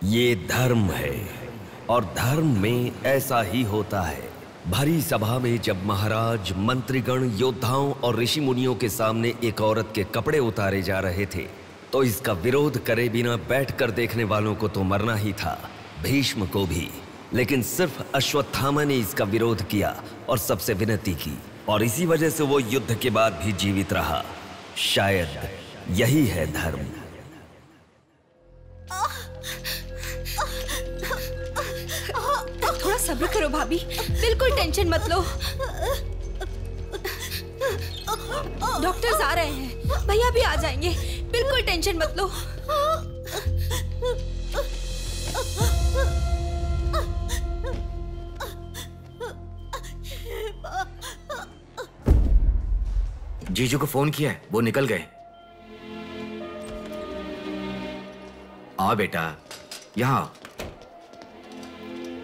ये धर्म है और धर्म में ऐसा ही होता है। भरी सभा में जब महाराज, मंत्रीगण, योद्धाओं और ऋषि मुनियों के सामने एक औरत के कपड़े उतारे जा रहे थे तो इसका विरोध करे बिना बैठकर देखने वालों को तो मरना ही था, भीष्म को भी। लेकिन सिर्फ अश्वत्थामा ने इसका विरोध किया और सबसे विनती की, और इसी वजह से वो युद्ध के बाद भी जीवित रहा। शायद यही है धर्म। थोड़ा सब्र करो भाभी, बिल्कुल टेंशन मत लो। डॉक्टर्स आ रहे हैं, भैया भी आ जाएंगे, बिल्कुल टेंशन मत लो। जीजू को फोन किया है, वो निकल गए। आओ बेटा, यहाँ आओ।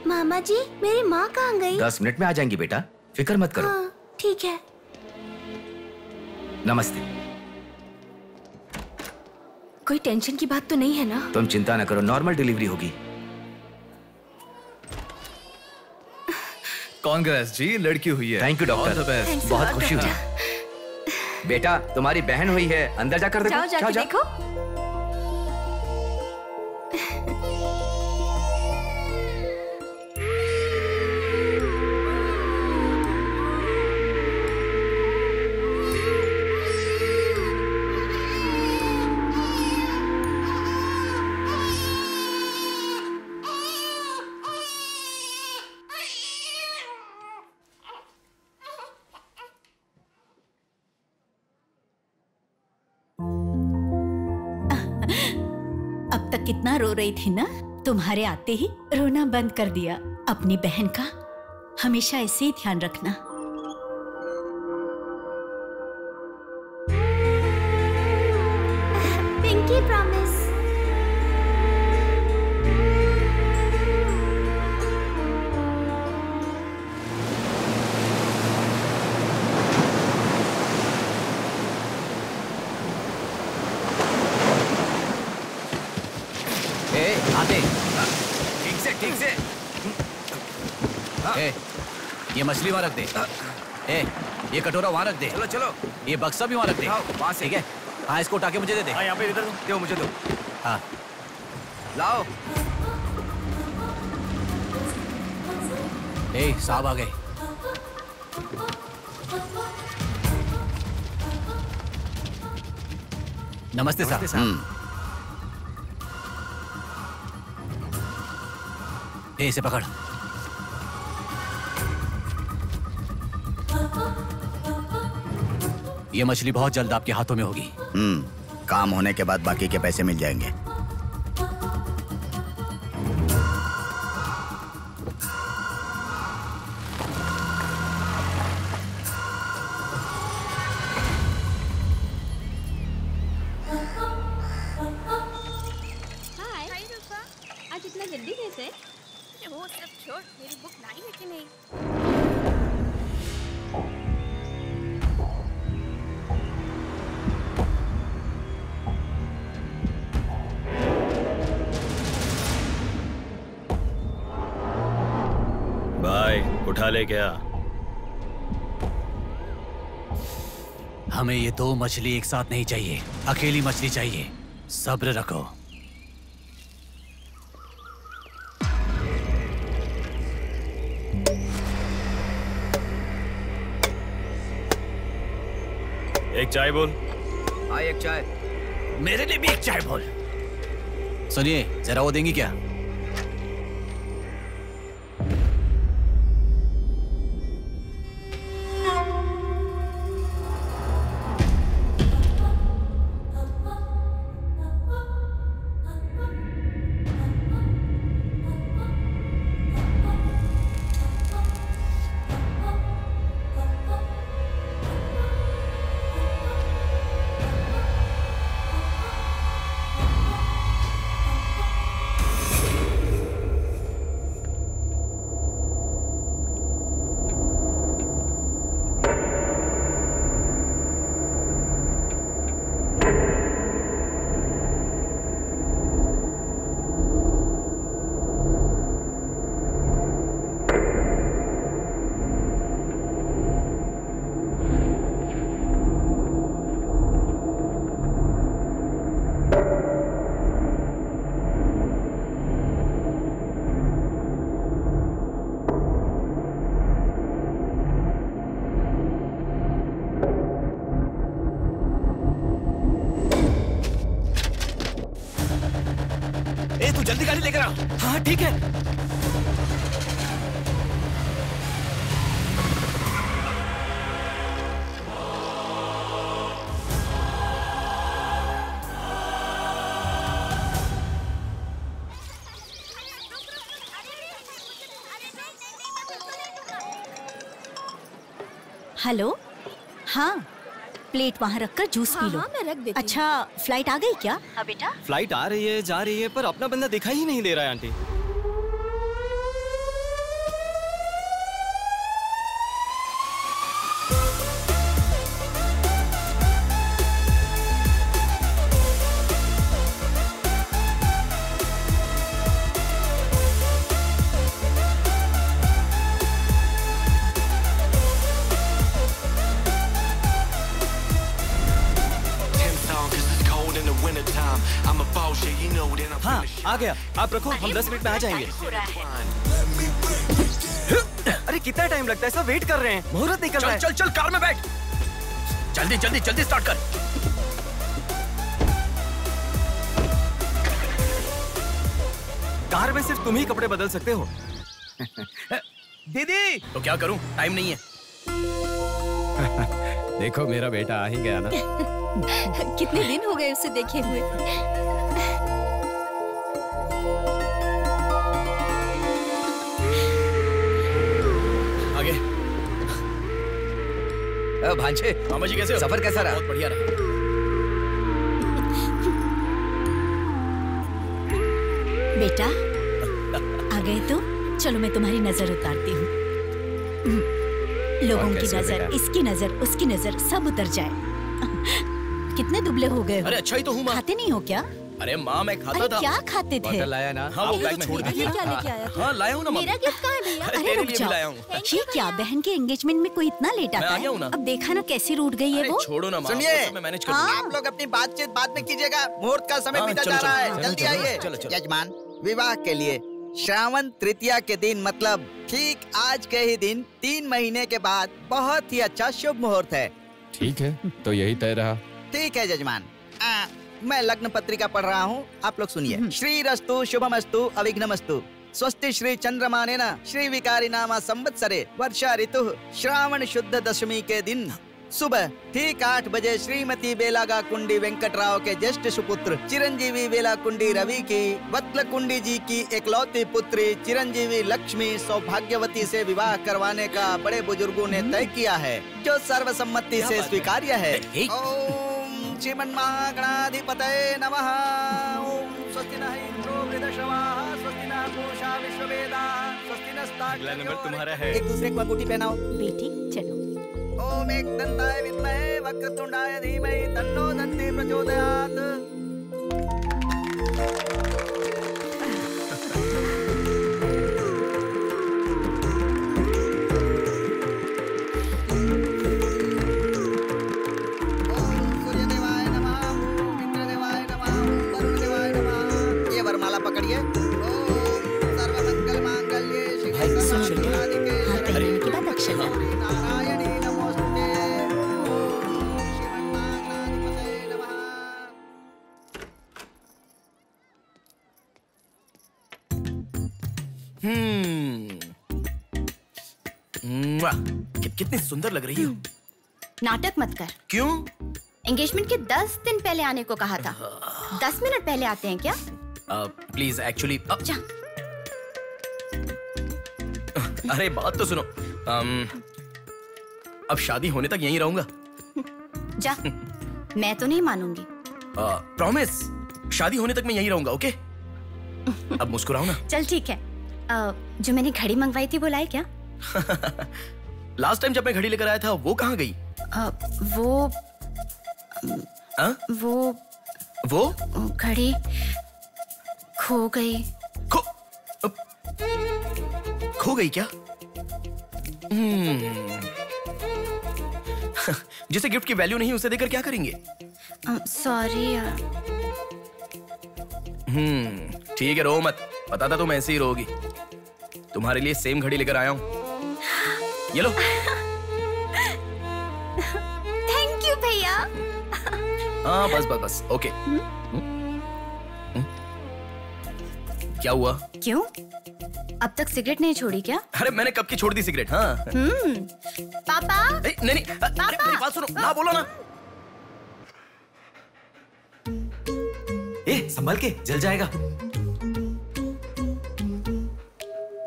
मामा जी, मेरी माँ कहाँ गई? 10 मिनट में आ जाएंगी बेटा, फिक्र मत करो। हाँ, ठीक है। नमस्ते। कोई टेंशन की बात तो नहीं है ना? तुम चिंता न करो, नॉर्मल डिलीवरी होगी। कांग्रेस जी, लड़की हुई है। थैंक यू डॉक्टर, बहुत खुशी हुई। बेटा, तुम्हारी बहन हुई है, अंदर जाकर देखो। जाओ जाके देखो। कितना रो रही थी ना, तुम्हारे आते ही रोना बंद कर दिया। अपनी बहन का हमेशा ऐसे ही ध्यान रखना। Pinky promise. ठीक से। ये मछली वहां रख दे। ये कटोरा वहां रख दे। चलो चलो। ये बक्सा भी वहां रख दे। वहां से। ठीक है। हाँ, इसको उठा के मुझे दे दे। हाँ, यहाँ पे इधर दो, मुझे दो। हाँ, लाओ। साहब आ गए। नमस्ते साहब। इसे पकड़। ये मछली बहुत जल्द आपके हाथों में होगी। काम होने के बाद बाकी के पैसे मिल जाएंगे। आज इतना जल्दी कैसे? वो सब छोड़, मेरी बुक लाई है कि नहीं? भाई उठा ले क्या? हमें ये 2 मछली एक साथ नहीं चाहिए, अकेली मछली चाहिए। सब्र रखो। एक चाय बोल। हाँ, एक चाय। मेरे लिए भी एक चाय बोल। सुनिए, जरा वो देंगी क्या? ए तू जल्दी गाड़ी लेकर आ। हाँ ठीक है। हेलो, हाँ प्लेट वहाँ रखकर जूस पी लो। हाँ, मैं रख देती हूँ। अच्छा फ्लाइट आ गई क्या? हाँ बेटा। फ्लाइट आ रही है, जा रही है, पर अपना बंदा दिखाई ही नहीं दे रहा है आंटी। हाँ आ गया, आप रखो, हम 10 मिनट में आ जाएंगे। अरे कितना टाइम लगता है, सब वेट कर रहे हैं, मुहूर्त निकल रहा है। चल चल कार में बैठ, जल्दी जल्दी जल्दी स्टार्ट कर। कार में सिर्फ तुम ही कपड़े बदल सकते हो। दीदी तो क्या करूं, टाइम नहीं है। देखो मेरा बेटा आ ही गया ना। कितने दिन हो गए उसे देखे हुए। आगे। भांजे, मामा जी कैसे हो? सफर कैसा रहा? बहुत बढ़िया रहा। बेटा आ गए तो चलो मैं तुम्हारी नजर उतारती हूँ। लोगों की नजर, इसकी नजर, उसकी नजर, सब उतर जाए। कितने दुबले हो गए हो? अरे अच्छा ही तो हूँ माँ। खाते नहीं हो क्या? अरे माँ मैं खाता अरे था। क्या खाते थे? बॉटल लाया ना? हाँ वो बैग में छोड़ ये दीजिए। क्या लेके आया था? हाँ लाया हूँ ना मेरा गिफ्ट कहाँ है भैया? अरे अरे तेरे रुक लिए भी जाओ। लाया हूँ। ये क्या बहन के एंगेजमेंट में कोई इतना लेट मैं आता आ गया हूँ ना। है? अब देखा ना कैसी रूठ गई है अरे वो। छोड़ो ना माँ, सुनिए, वो सब मैं मैनेज कर हाँ। दूंगा। आप लोग अपनी बातचीत बाद में कीजिएगा, मुहूर्त का समय हाँ, बीता चलो, जा रहा चलो, है। जल्दी चलो, आइए। चलो, चलो। यजमान, विवाह के लिए श्रावण तृतीया के दिन, मतलब ठीक आज के ही दिन 3 महीने के बाद बहुत ही अच्छा शुभ मुहूर्त है। ठीक है, तो यही तय रहा। ठीक है यजमान। मैं लग्न पत्रिका पढ़ रहा हूँ, आप लोग सुनिए। श्रीरस्तु शुभमस्तु अविघ्नमस्तु स्वस्ति श्री चंद्रमानेन श्री विकारी नामा संवत्सरे वर्षा ऋतु श्रावण शुद्ध दशमी के दिन सुबह ठीक 8 बजे श्रीमती बेलागा कुंडी वेंकटराव के ज्येष्ठ सुपुत्र चिरंजीवी बेला कुंडी रवि की वत्ल कुंडी जी की एकलौती पुत्री चिरंजीवी लक्ष्मी सौभाग्यवती से विवाह करवाने का बड़े बुजुर्गों ने तय किया है, जो सर्वसम्मति से स्वीकार्य है। ओम श्रीमन्महागणाधिपतये नमः। ओम स्वस्ति नः इंद्रो वृद्धश्रवाः स्वस्ति नः पूषा विश्ववेदाः स्वस्ति नस्ताक्ष्यो। अगला नंबर तुम्हारा है। एक दूसरे को अंगूठी पहनाओ। बेटी चलो। ओम एकदंताय विद्महे वक्रतुंडाय धीमहि तन्नो दन्ति प्रचोदयात्। ओम सूर्यदेवाय नमः, ओम इंद्रदेवाय नमः, ओम वरुणदेवाय नमः। ये वरमाला पकड़िए। ओम सर्वमंगल मांगल्ये शिवे सर्वार्थसाधिके हाथ पहनने के बाद अक्षर डालो। नारायणी नमोस्तुते। ओम श्रीमन्महागणाधिपतये नमः। कितनी सुंदर लग रही हो। नाटक मत कर। क्यों? एंगेजमेंट के 10 दिन पहले आने को कहा था। 10 मिनट पहले आते हैं क्या? प्लीज एक्चुअली जा। अरे बात तो सुनो। अब शादी होने तक यहीं रहूंगा। जा। मैं तो नहीं मानूंगी। प्रॉमिस, शादी होने तक मैं यहीं रहूंगा। ओके? अब मुस्कुराओ ना। चल ठीक है। जो मैंने घड़ी मंगवाई थी वो लाए क्या? लास्ट टाइम जब मैं घड़ी लेकर आया था वो कहाँ गई? वो घड़ी खो गई। खो गई क्या? जिसे गिफ्ट की वैल्यू नहीं उसे देकर क्या करेंगे? सॉरी यार। ठीक है, रो मत। पता था तुम ऐसे ही रोगी। तुम्हारे लिए सेम घड़ी लेकर आया हूँ। ये लो। थैंक यू भैया। हाँ बस बस बस। ओके। क्या हुआ? क्यों? अब तक सिगरेट नहीं छोड़ी क्या? अरे मैंने कब की छोड़ दी सिगरेट। हाँ। पापा। नहीं, अरे मेरी बात सुनो ना, बोलो ना। संभल के, जल जाएगा।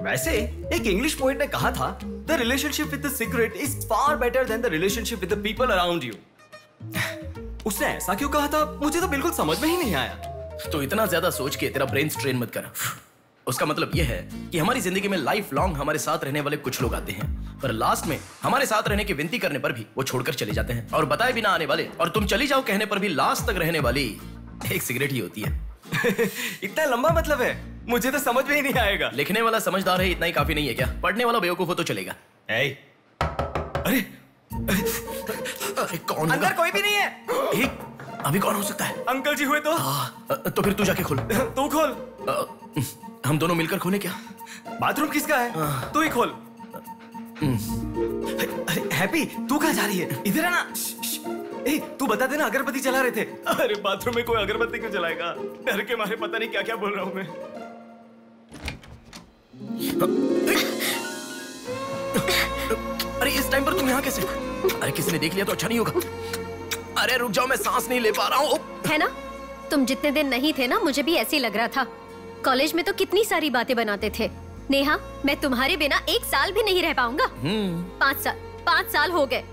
वैसे एक इंग्लिश पोएट ने कहा था, the relationship with the cigarette is far better than the relationship with the people around you. उसने ऐसा क्यों कहा था, मुझे तो बिल्कुल समझ में ही नहीं आया। तो इतना ज्यादा सोच के तेरा ब्रेन स्ट्रेन मत कर। उसका मतलब यह है कि हमारी जिंदगी में लाइफ लॉन्ग हमारे साथ रहने वाले कुछ लोग आते हैं, पर लास्ट में हमारे साथ रहने की विनती करने पर भी वो छोड़कर चले जाते हैं, और बताए बिना आने वाले और तुम चली जाओ कहने पर भी लास्ट तक रहने वाली एक सिगरेट ही होती है। इतना लंबा मतलब है, मुझे तो समझ में ही नहीं आएगा। लिखने वाला समझदार है इतना ही काफी नहीं है क्या? पढ़ने वाला बेवकूफ हो तो चलेगा। अरे कौन? अंदर कोई भी नहीं है। अभी कौन हो सकता है? अंकल जी हुए तो? तो फिर तू जाके खोल। तू खोल। हम दोनों मिलकर खोले क्या? बाथरूम किसका है? तू ही खोल। अरे हैप्पी, तू कहाँ जा रही है? इधर है ना। तू बता देना, अगरबत्ती जला रहे थे। अरे बाथरूम में कोई अगरबत्ती क्यों जलाएगा? डर के मारे पता नहीं क्या क्या बोल रहा हूँ मैं। अरे इस टाइम पर तुम यहाँ कैसे? अरे किसी ने देख लिया तो अच्छा नहीं होगा। अरे रुक जाओ, मैं सांस नहीं ले पा रहा हूँ। है ना, तुम जितने दिन नहीं थे ना, मुझे भी ऐसे ही लग रहा था। कॉलेज में तो कितनी सारी बातें बनाते थे। नेहा, मैं तुम्हारे बिना 1 साल भी नहीं रह पाऊंगा। 5 साल हो गए,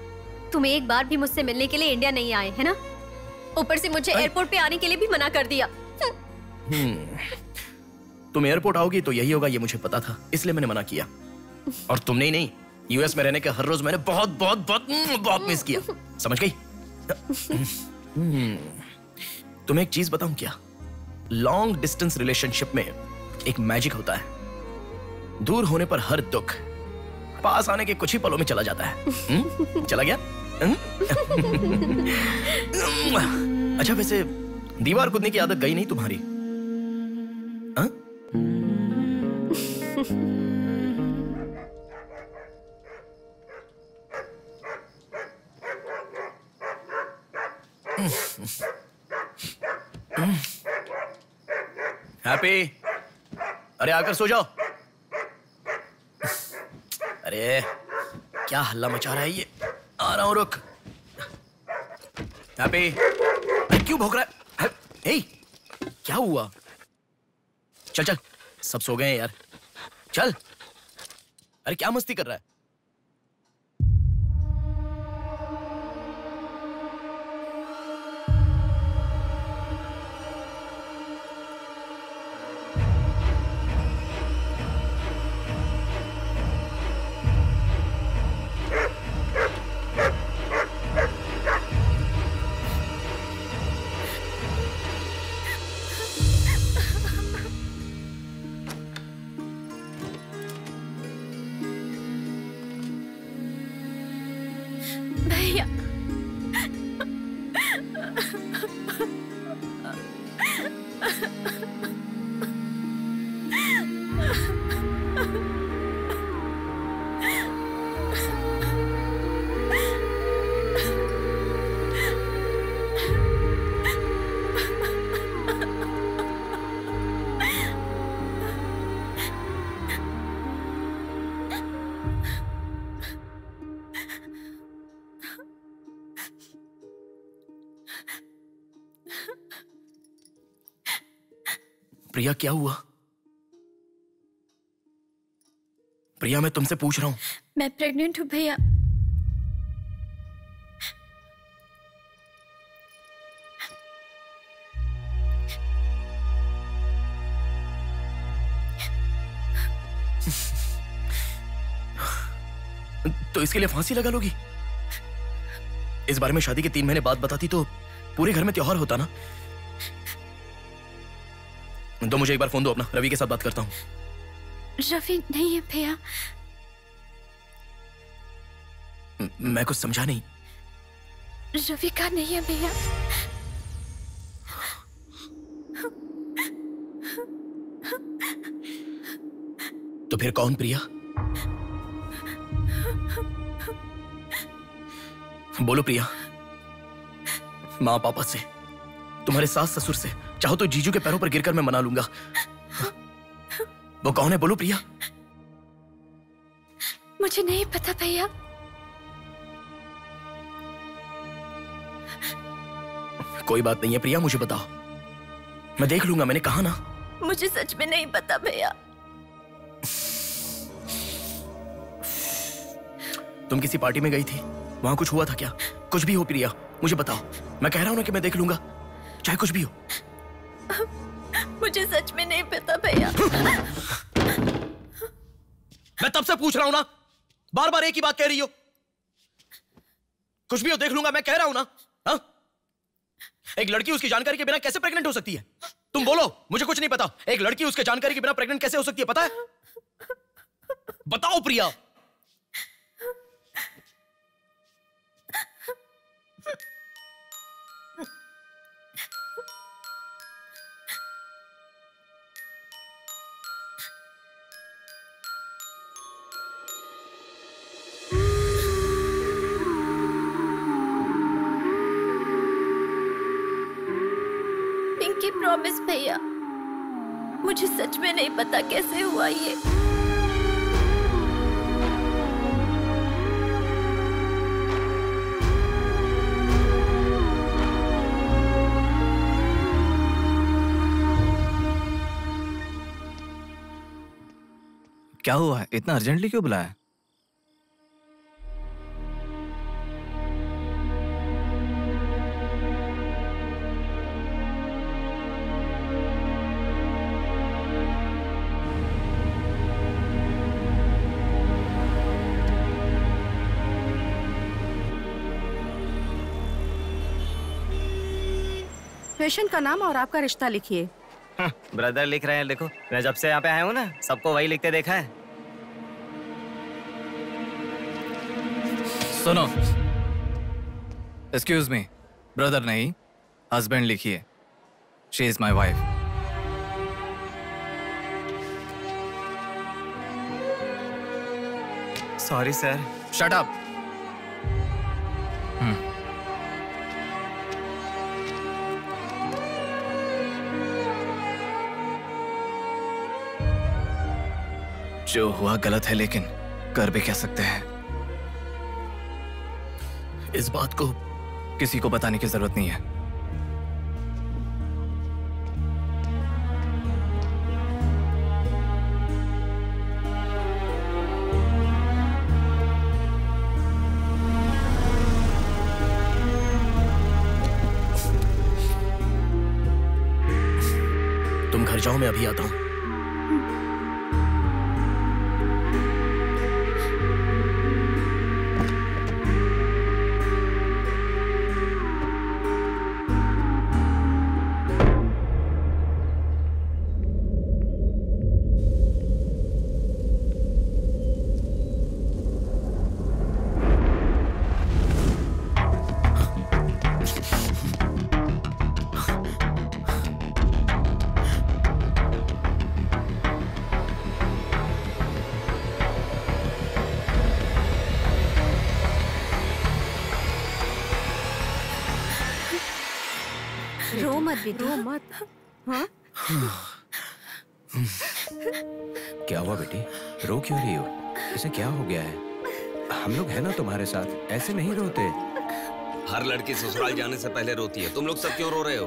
तुम एक बार भी मुझसे मिलने के लिए इंडिया नहीं आए, है ना? ऊपर से मुझे एयरपोर्ट पे आने के लिए भी मना कर दिया। तुम एयरपोर्ट आओगी तो यही होगा, ये मुझे पता था, इसलिए मैंने मना किया। और तुमने ही नहीं, यूएस में रहने के हर रोज मैंने बहुत बहुत बहुत बहुत मिस किया, समझ गई? तुम्हें एक चीज बताऊं क्या? लॉन्ग डिस्टेंस रिलेशनशिप में एक मैजिक होता है। दूर होने पर हर दुख पास आने के कुछ ही पलों में चला जाता है। चला गया? अच्छा, वैसे दीवार कूदने की आदत गई नहीं तुम्हारी? हैप्पी, अरे आकर सो जाओ। अरे क्या हल्ला मचा रहा है ये? आ रहा हूं, रुक। हैप्पी, क्यों भौंक रहा है? हे, क्या हुआ? चल चल, सब सो गए हैं यार, चल। अरे क्या मस्ती कर रहा है? प्रिया, क्या हुआ? प्रिया, मैं तुमसे पूछ रहा हूं। मैं प्रेग्नेंट हूँ भैया। तो इसके लिए फांसी लगा लोगी? इस बारे में शादी के 3 महीने बाद बताती तो पूरे घर में त्योहार होता ना। तो मुझे एक बार फोन दो अपना, रवि के साथ बात करता हूं। रवि नहीं है भैया। मैं कुछ समझा नहीं। रवि का नहीं है भैया। तो फिर कौन प्रिया? बोलो प्रिया। माँ पापा से, तुम्हारे सास ससुर से, चाहो तो जीजू के पैरों पर गिरकर मैं मना लूंगा। वो कौन है, बोलो प्रिया। मुझे नहीं पता भैया। कोई बात नहीं है प्रिया, मुझे बताओ, मैं देख लूंगा, मैंने कहा ना। मुझे सच में नहीं पता भैया। तुम किसी पार्टी में गई थी, वहां कुछ हुआ था क्या? कुछ भी हो प्रिया, मुझे बताओ। मैं कह रहा हूं ना कि मैं देख लूंगा, चाहे कुछ भी हो। मुझे सच में नहीं पता भैया। मैं तब से पूछ रहा हूं ना, बार बार एक ही बात कह रही हो। कुछ भी हो, देख लूंगा, मैं कह रहा हूं ना। हा? एक लड़की उसकी जानकारी के बिना कैसे प्रेग्नेंट हो सकती है? तुम बोलो, मुझे कुछ नहीं पता। एक लड़की उसके जानकारी के बिना प्रेग्नेंट कैसे हो सकती है, पता है? बताओ प्रिया। पिंकी प्रॉमिस भैया, मुझे सच में नहीं पता कैसे हुआ ये। क्या हुआ है? इतना अर्जेंटली क्यों बुलाया? पेशेंट का नाम और आपका रिश्ता लिखिए। ब्रदर लिख रहे हैं, लिखो। मैं जब से यहाँ पे आया हूँ ना, सबको वही लिखते देखा है। सुनो, एक्सक्यूज मी, ब्रदर नहीं, हस्बैंड लिखिए। She is my wife. Sorry sir. Shut up. जो हुआ गलत है, लेकिन कर भी कह सकते हैं। इस बात को किसी को बताने की जरूरत नहीं है। तुम घर जाओ, मैं अभी आता हूं। रो मत, रो मत। हाँ? क्या हुआ बेटी, रो क्यों रही हो? इसे क्या हो गया है? हम लोग हैं ना तुम्हारे साथ, ऐसे नहीं रोते। हर लड़की ससुराल जाने से पहले रोती है, तुम लोग सब क्यों रो रहे हो?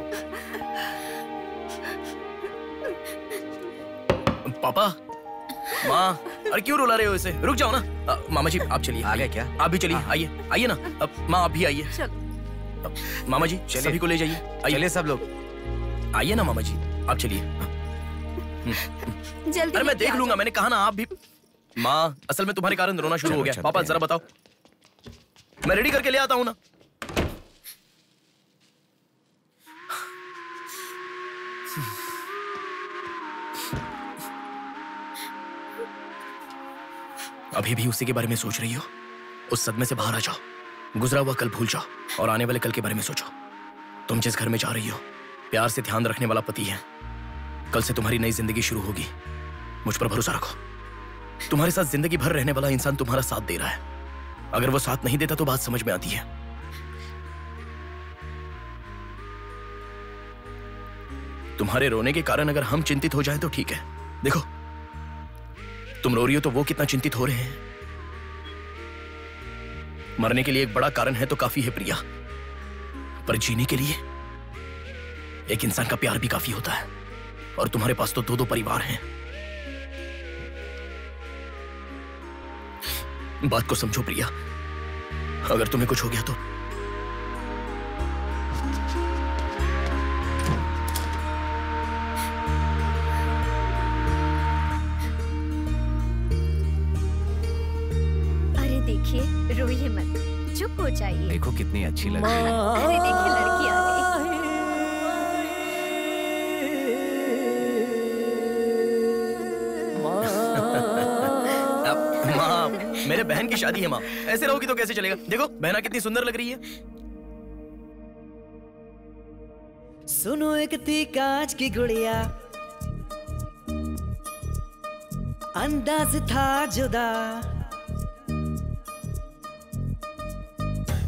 पापा, माँ, अरे क्यों रुला रहे हो इसे? रुक जाओ ना। मामा जी आप चलिए। आ गए क्या? आप भी चलिए, आइए आइए ना। माँ आप भी आइए। मामा जी सभी को ले जाइए। चलिए सब लोग, आइए ना मामा जी, आप चलिए। जल्दी। अरे मैं देख लूंगा, मैंने कहा ना। आप भी। माँ, असल में तुम्हारे कारण रोना शुरू हो गया। पापा जरा बताओ, मैं रेडी करके ले आता हूँ ना। अभी भी उसी के बारे में सोच रही हो? उस सदमे से बाहर आ जाओ, गुजरा हुआ कल भूल जाओ और आने वाले कल के बारे में सोचो। तुम जिस घर में जा रही हो, प्यार से ध्यान रखने वाला पति है। कल से तुम्हारी नई जिंदगी शुरू होगी, मुझ पर भरोसा रखो। तुम्हारे साथ जिंदगी भर रहने वाला इंसान तुम्हारा साथ दे रहा है। अगर वो साथ नहीं देता तो बात समझ में आती है। तुम्हारे रोने के कारण अगर हम चिंतित हो जाएं तो ठीक है। देखो, तुम रो रही हो तो वो कितना चिंतित हो रहे हैं। मरने के लिए एक बड़ा कारण है तो काफी है प्रिया, पर जीने के लिए एक इंसान का प्यार भी काफी होता है। और तुम्हारे पास तो 2-2 परिवार हैं। बात को समझो प्रिया, अगर तुम्हें कुछ हो गया तो अरे देखिए, रोइए मत, चुप हो जाइए। देखो कितनी अच्छी लग रही है। अरे देखिए, लड़की आ गई। माँ, मेरे बहन की शादी है माँ, ऐसे रहोगी तो कैसे चलेगा। देखो बहना कितनी सुंदर लग रही है। सुनो एक थी कांच की गुड़िया, अंदाज था जुदा।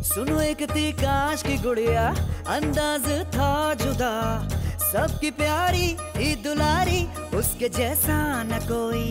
सुनो एक थी कांच की गुड़िया, अंदाज था जुदा। सबकी प्यारी ही दुलारी, उसके जैसा न कोई।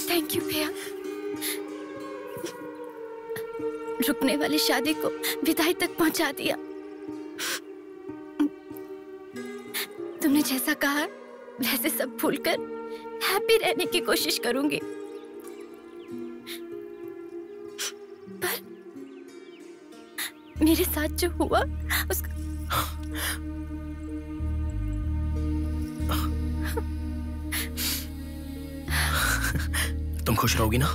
थैंक यू भैया, रुकने वाली शादी को विदाई तक पहुंचा दिया। तुमने जैसा कहा वैसे सब भूलकर हैप्पी रहने की कोशिश करूंगी। पर मेरे साथ जो हुआ उसका तुम खुश रहोगी ना?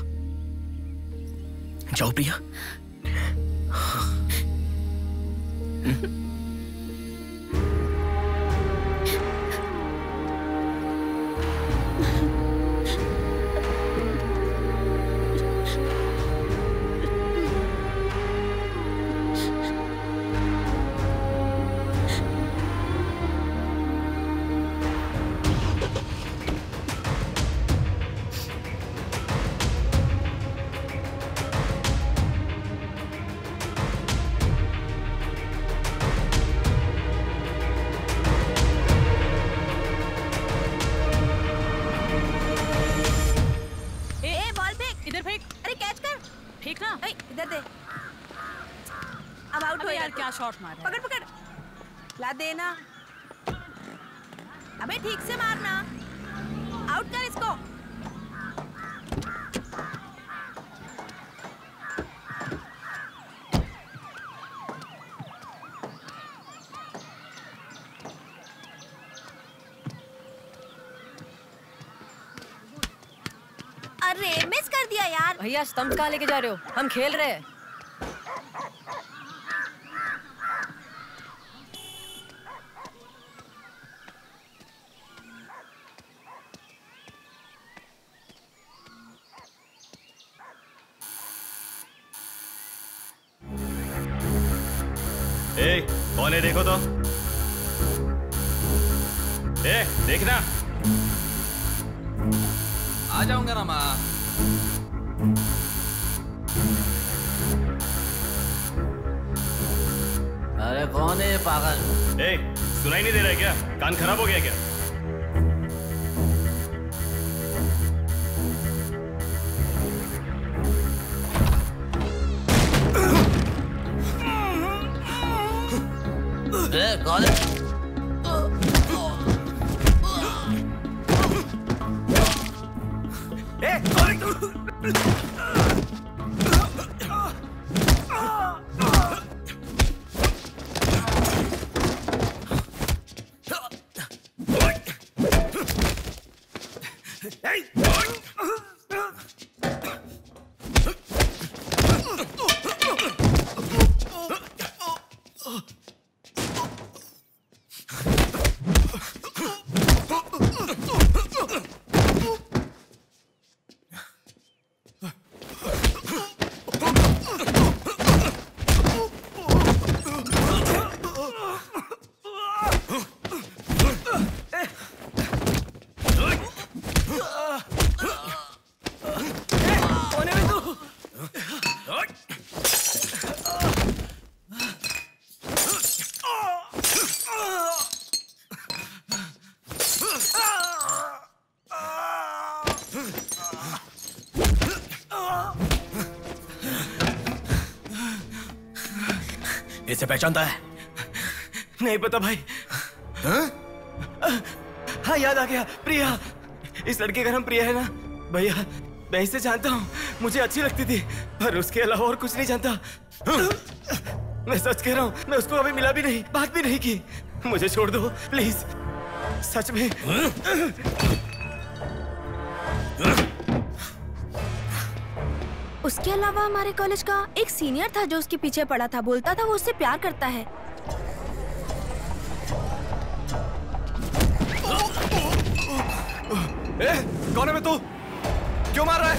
जाओ प्रिया। शॉट मार पकड़ पकड़ ला देना। अबे ठीक से मारना, आउट कर इसको। अरे मिस कर दिया यार। भैया स्टंप कहाँ लेके जा रहे हो? हम खेल रहे हैं। कौन है देखो तो। देखना। आ जाऊंगा ना माँ। अरे कौन है पागल? सुनाई नहीं दे रहा है क्या? कान खराब हो गया क्या? कौन है? इसे पहचानता है? नहीं पता भाई। हाँ याद आ गया, प्रिया। इस लड़के का नाम प्रिया है ना भैया? मैं इसे जानता हूँ, मुझे अच्छी लगती थी, पर उसके अलावा और कुछ नहीं जानता। मैं सच कह रहा हूँ, मैं उसको अभी मिला भी नहीं, बात भी नहीं की। मुझे छोड़ दो प्लीज, सच में। उसके अलावा हमारे कॉलेज का एक सीनियर था जो उसके पीछे पड़ा था, बोलता था वो उससे प्यार करता है। कौन है मैं? तू क्यों मार रहा है?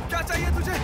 क्या चाहिए तुझे?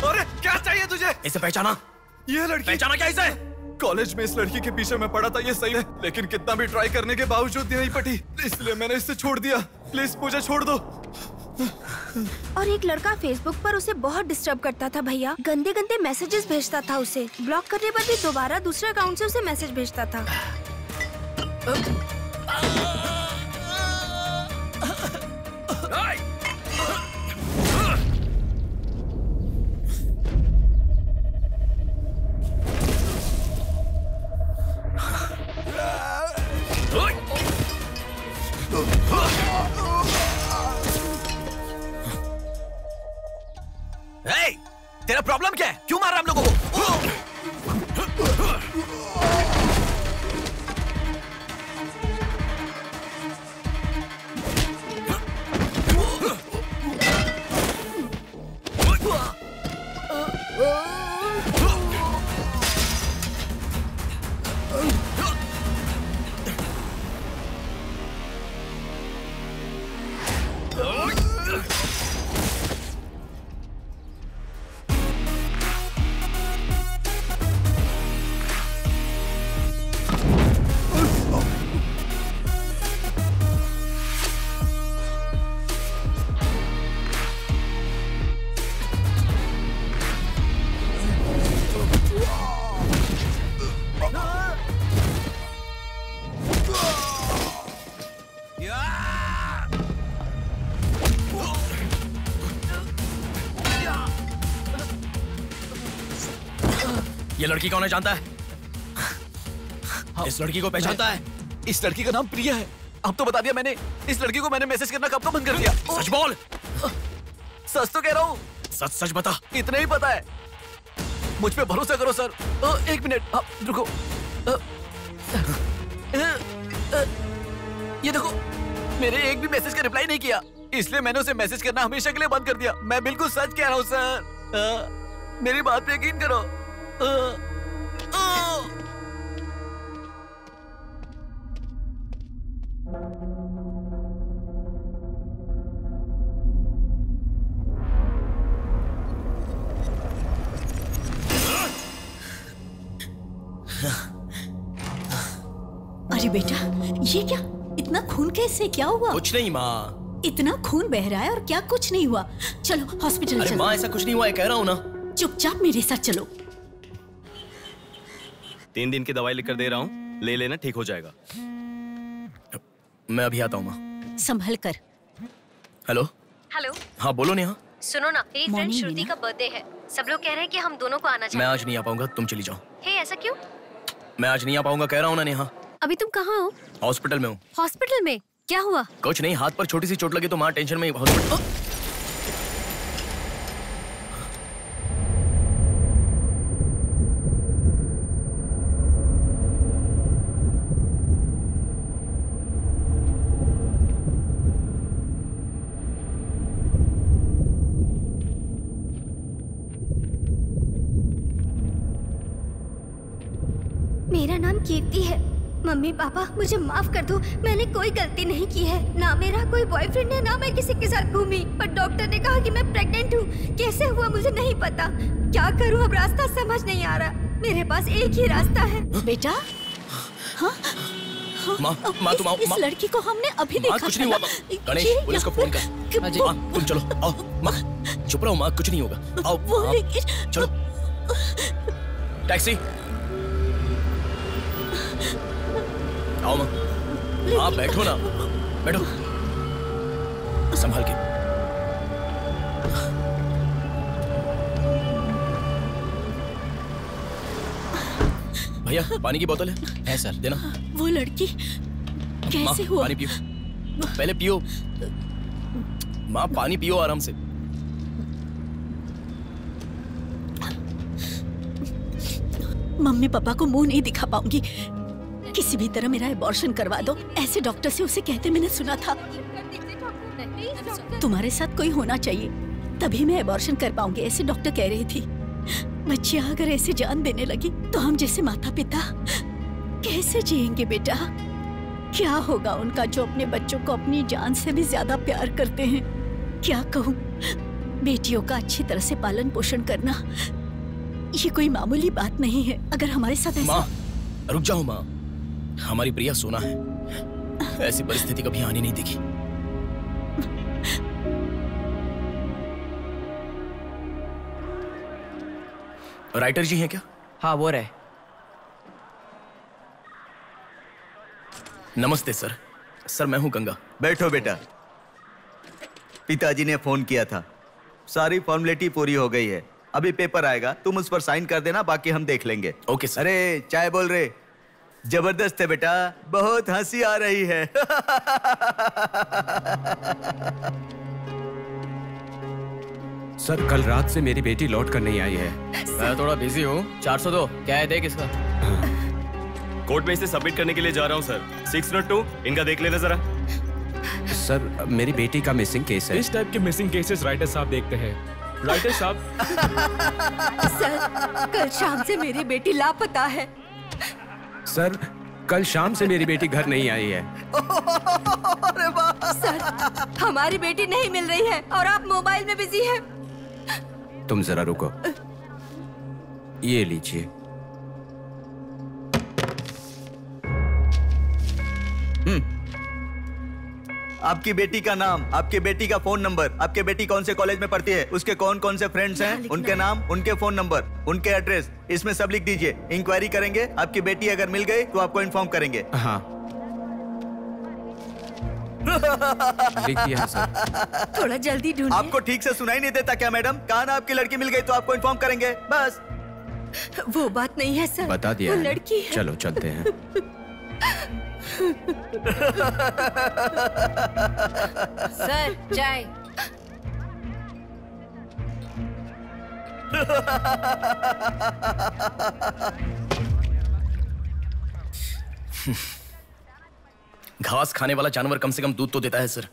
अरे क्या चाहिए तुझे? इसे पहचाना? ये लड़की पहचाना क्या इसे? कॉलेज में इस लड़की के पीछे मैं पड़ा था, ये सही है, लेकिन कितना भी ट्राई करने के बावजूद नहीं पटी, इसलिए मैंने इसे छोड़ दिया। प्लीज मुझे छोड़ दो। और एक लड़का फेसबुक पर उसे बहुत डिस्टर्ब करता था भैया, गंदे गंदे मैसेजेस भेजता था उसे। ब्लॉक करने पर भी दोबारा दूसरे अकाउंट से उसे मैसेज भेजता था। तेरा प्रॉब्लम क्या है? क्यों मार रहा हम लोगों को? ये लड़की कौन है जानता है? इस लड़की को पहचानता है? इस लड़की का नाम प्रिया है। अब तो बता दिया मैंने। इस लड़की को मैंने मैसेज करना कब का बंद कर दिया। सच बोल। सच तो कह रहा हूँ। सच सच बता। इतना ही पता है, मुझ पे भरोसा करो सर। एक मिनट रुको। ये देखो, मेरे एक भी मैसेज का रिप्लाई नहीं किया, इसलिए मैंने उसे मैसेज करना हमेशा के लिए बंद कर दिया। मैं बिल्कुल सच कह रहा हूँ सर, मेरी बात पे यकीन करो। अरे बेटा, ये क्या? इतना खून कैसे? क्या हुआ? कुछ नहीं माँ। इतना खून बह रहा है और क्या कुछ नहीं हुआ? चलो हॉस्पिटल चलो। माँ ऐसा कुछ नहीं हुआ है, कह रहा हूँ ना। चुपचाप मेरे साथ चलो। 3 दिन की दवाई लिख कर दे रहा हूँ, ले लेना, ठीक हो जाएगा। मैं अभी आता हूँ माँ। संभल कर। हेलो। हेलो। हाँ बोलो नेहा। सुनो ना, मेरी फ्रेंड श्रुति का बर्थडे है। सब लोग कह रहे हैं कि हम दोनों को आना चाहिए। मैं आज नहीं आ पाऊंगा, तुम चली जाओ। हे, ऐसा क्यों? मैं आज नहीं आ पाऊंगा, कह रहा हूँ ना नेहा। अभी तुम कहाँ हो? हॉस्पिटल में हूँ। हॉस्पिटल में? क्या हुआ? कुछ नहीं, हाथ पर छोटी सी चोट लगी तो माँ टेंशन में हॉस्पिटल। मेरा नाम कीर्ति है। मम्मी पापा मुझे माफ कर दो, मैंने कोई गलती नहीं की है। ना मेरा कोई बॉयफ्रेंड है, ना मैं किसी के साथ घूमी, पर डॉक्टर ने कहा कि मैं प्रेग्नेंट हूँ। कैसे हुआ मुझे नहीं पता। क्या करूँ अब, रास्ता समझ नहीं आ रहा। मेरे पास एक ही रास्ता है। बेटा, हाँ? माँ तुम आओ। इस लड़की को हमने अभी देखा। कुछ नहीं हुआ। गणेश, पुलिस को फोन कर। माँ तुम चलो, आओ। माँ चुप रहो माँ, कुछ नहीं होगा। आओ चलो। टैक्सी। आओ माँ। हाँ बैठो ना, बैठो, संभाल के। भैया पानी की बोतल है सर, देना। वो लड़की कैसे हुआ? पानी पियो, पहले पियो माँ, पानी पियो आराम से। मम्मी पापा को मुंह नहीं दिखा पाऊंगी। किसी भी तरह मेरा एबॉर्शन करवा दो, ऐसे डॉक्टर से उसे कहते मैंने सुना था। तुम्हारे साथ कोई होना चाहिए, तभी मैं एबॉर्शन कर पाऊंगी, ऐसे डॉक्टर कह रही थी। बच्चियां अगर ऐसे जान देने लगी तो हम जैसे माता पिता कैसे जिएंगे बेटा? क्या होगा उनका जो अपने बच्चों को अपनी जान से भी ज्यादा प्यार करते हैं? क्या कहूँ, बेटियों का अच्छी तरह से पालन पोषण करना ये कोई मामूली बात नहीं है। अगर हमारे साथ ऐसा... माँ रुक जाओ माँ, हमारी प्रिया सोना है, ऐसी परिस्थिति कभी आनी नहीं देखी। राइटर जी हैं क्या? हाँ वो रहे। नमस्ते सर। सर मैं हूं गंगा। बैठो बेटा। पिताजी ने फोन किया था, सारी फॉर्मेलिटी पूरी हो गई है। अभी पेपर आएगा, तुम उस पर साइन कर देना, बाकी हम देख लेंगे। Okay sir. अरे चाय बोल रहे? जबरदस्त है बेटा, बहुत हंसी आ रही है। सर कल रात से मेरी बेटी लौट कर नहीं आई है। मैं थोड़ा बिजी हूँ। 402 क्या है, देख इसका। कोर्ट में इसे सबमिट करने के लिए जा रहा हूँ सर। 602 इनका देख लेना जरा। सर मेरी बेटी का मिसिंग केस है। इस टाइप के मिसिंग केसेस राइटर साहब देखते हैं। राइटर साहब। सर कल शाम से मेरी बेटी लापता है। सर कल शाम से मेरी बेटी घर नहीं आई है। सर हमारी बेटी नहीं मिल रही है और आप मोबाइल में बिजी हैं। तुम जरा रुको, ये लीजिए। आपकी बेटी का नाम, आपकी बेटी का फोन नंबर, आपकी बेटी कौन से कॉलेज में पढ़ती है, उसके कौन कौन से फ्रेंड्स हैं, उनके नाम, उनके फोन नंबर, उनके एड्रेस, इसमें सब लिख दीजिए। इंक्वायरी करेंगे, आपकी बेटी अगर मिल गई तो आपको इन्फॉर्म करेंगे। हाँ लिख दिया सर। थोड़ा जल्दी ढूंढिए। आपको ठीक से सुनाई नहीं देता क्या मैडम? कहा ना आपकी लड़की मिल गई तो आपको इन्फॉर्म करेंगे, बस। वो बात नहीं है सर, बता दिया वो है। लड़की है। चलो चलते हैं। सर चाय। घास खाने वाला जानवर कम से कम दूध तो देता है सर।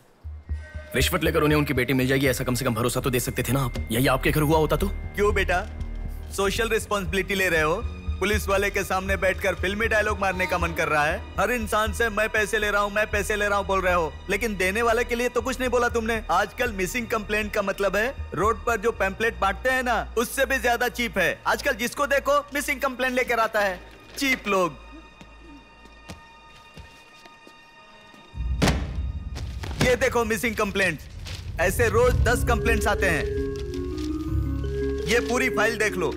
रिश्वत लेकर उन्हें उनकी बेटी मिल जाएगी, ऐसा कम से कम भरोसा तो दे सकते थे ना आप। यही आपके घर हुआ होता तो? क्यों बेटा, सोशल रिस्पॉन्सिबिलिटी ले रहे हो? पुलिस वाले के सामने बैठकर फिल्मी डायलॉग मारने का मन कर रहा है? हर इंसान से मैं पैसे ले रहा हूँ, मैं पैसे ले रहा हूँ बोल रहे हो, लेकिन देने वाले के लिए तो कुछ नहीं बोला तुमने। आजकल मिसिंग कंप्लेंट का मतलब है रोड पर जो पैम्पलेट बांटते हैं ना, उससे भी ज्यादा चीप है। आजकल जिसको देखो मिसिंग कंप्लेंट लेकर आता है। चीप लोग। ये देखो मिसिंग कंप्लेंट। ऐसे रोज 10 कंप्लेंट्स आते हैं। ये पूरी फाइल देख लो।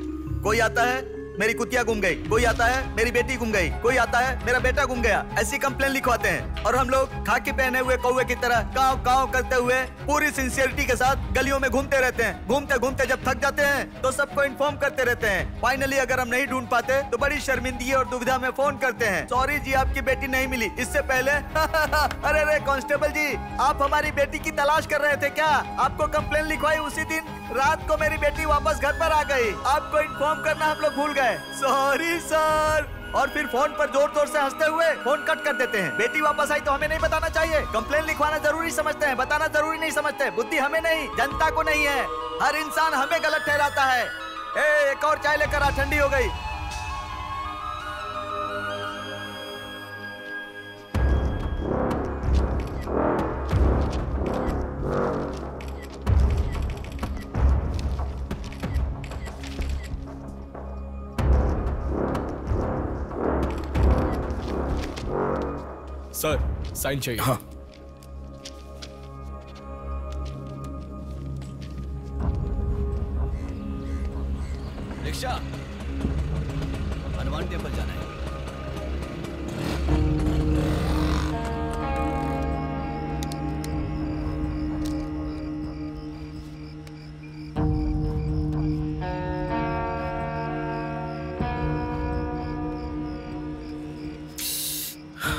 कोई आता है मेरी कुतिया गुम गई, कोई आता है मेरी बेटी गुम गई, कोई आता है मेरा बेटा गुम गया। ऐसी कंप्लेंट लिखवाते हैं और हम लोग खाकी पहने हुए कौवे की तरह काव काव करते हुए पूरी सिंसियरिटी के साथ गलियों में घूमते रहते हैं। घूमते घूमते जब थक जाते हैं तो सबको इन्फॉर्म करते रहते हैं। फाइनली अगर हम नहीं ढूंढ पाते तो बड़ी शर्मिंदगी और दुविधा में फोन करते हैं, सॉरी जी आपकी बेटी नहीं मिली। इससे पहले अरे रे कांस्टेबल जी, आप हमारी बेटी की तलाश कर रहे थे क्या? आपको कंप्लेंट लिखवाई उसी दिन रात को मेरी बेटी वापस घर पर आ गई। आपको इन्फॉर्म करना हम लोग भूल गए, सॉरी सर। और फिर फोन पर जोर जोर से हंसते हुए फोन कट कर देते हैं। बेटी वापस आई तो हमें नहीं बताना चाहिए। कंप्लेंट लिखवाना जरूरी समझते हैं, बताना जरूरी नहीं समझते। बुद्धि हमें नहीं, जनता को नहीं है। हर इंसान हमें गलत ठहराता है। एक और चाय लेकर आ, ठंडी हो गई। सर साइन चाहिए। हाँ। रिक्शा, हनुमान टेम्पल जाना है।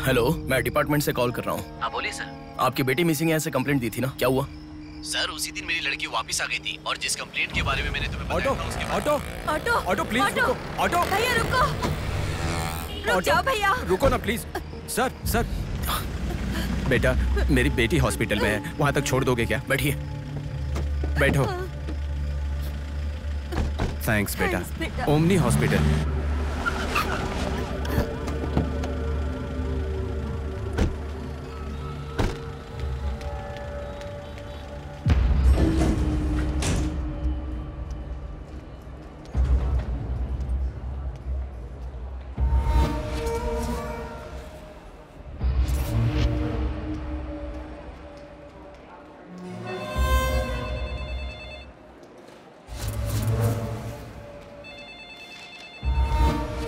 हेलो, मैं डिपार्टमेंट से कॉल कर रहा हूँ। हाँ बोलिए सर। आपकी बेटी मिसिंग है ऐसे कंप्लेंट दी थी ना, क्या हुआ? सर उसी दिन मेरी लड़की वापस आ गई थी और जिस कंप्लेंट के बारे में मैंने तुम्हें auto auto auto auto please रुको। ऑटो भैया रुको, रुक जाओ भैया। रुको ना प्लीज। सर सर, बेटा मेरी बेटी हॉस्पिटल में है, वहां तक छोड़ दोगे क्या? बैठिए। बैठो। थैंक्स बेटा। Omni hospital.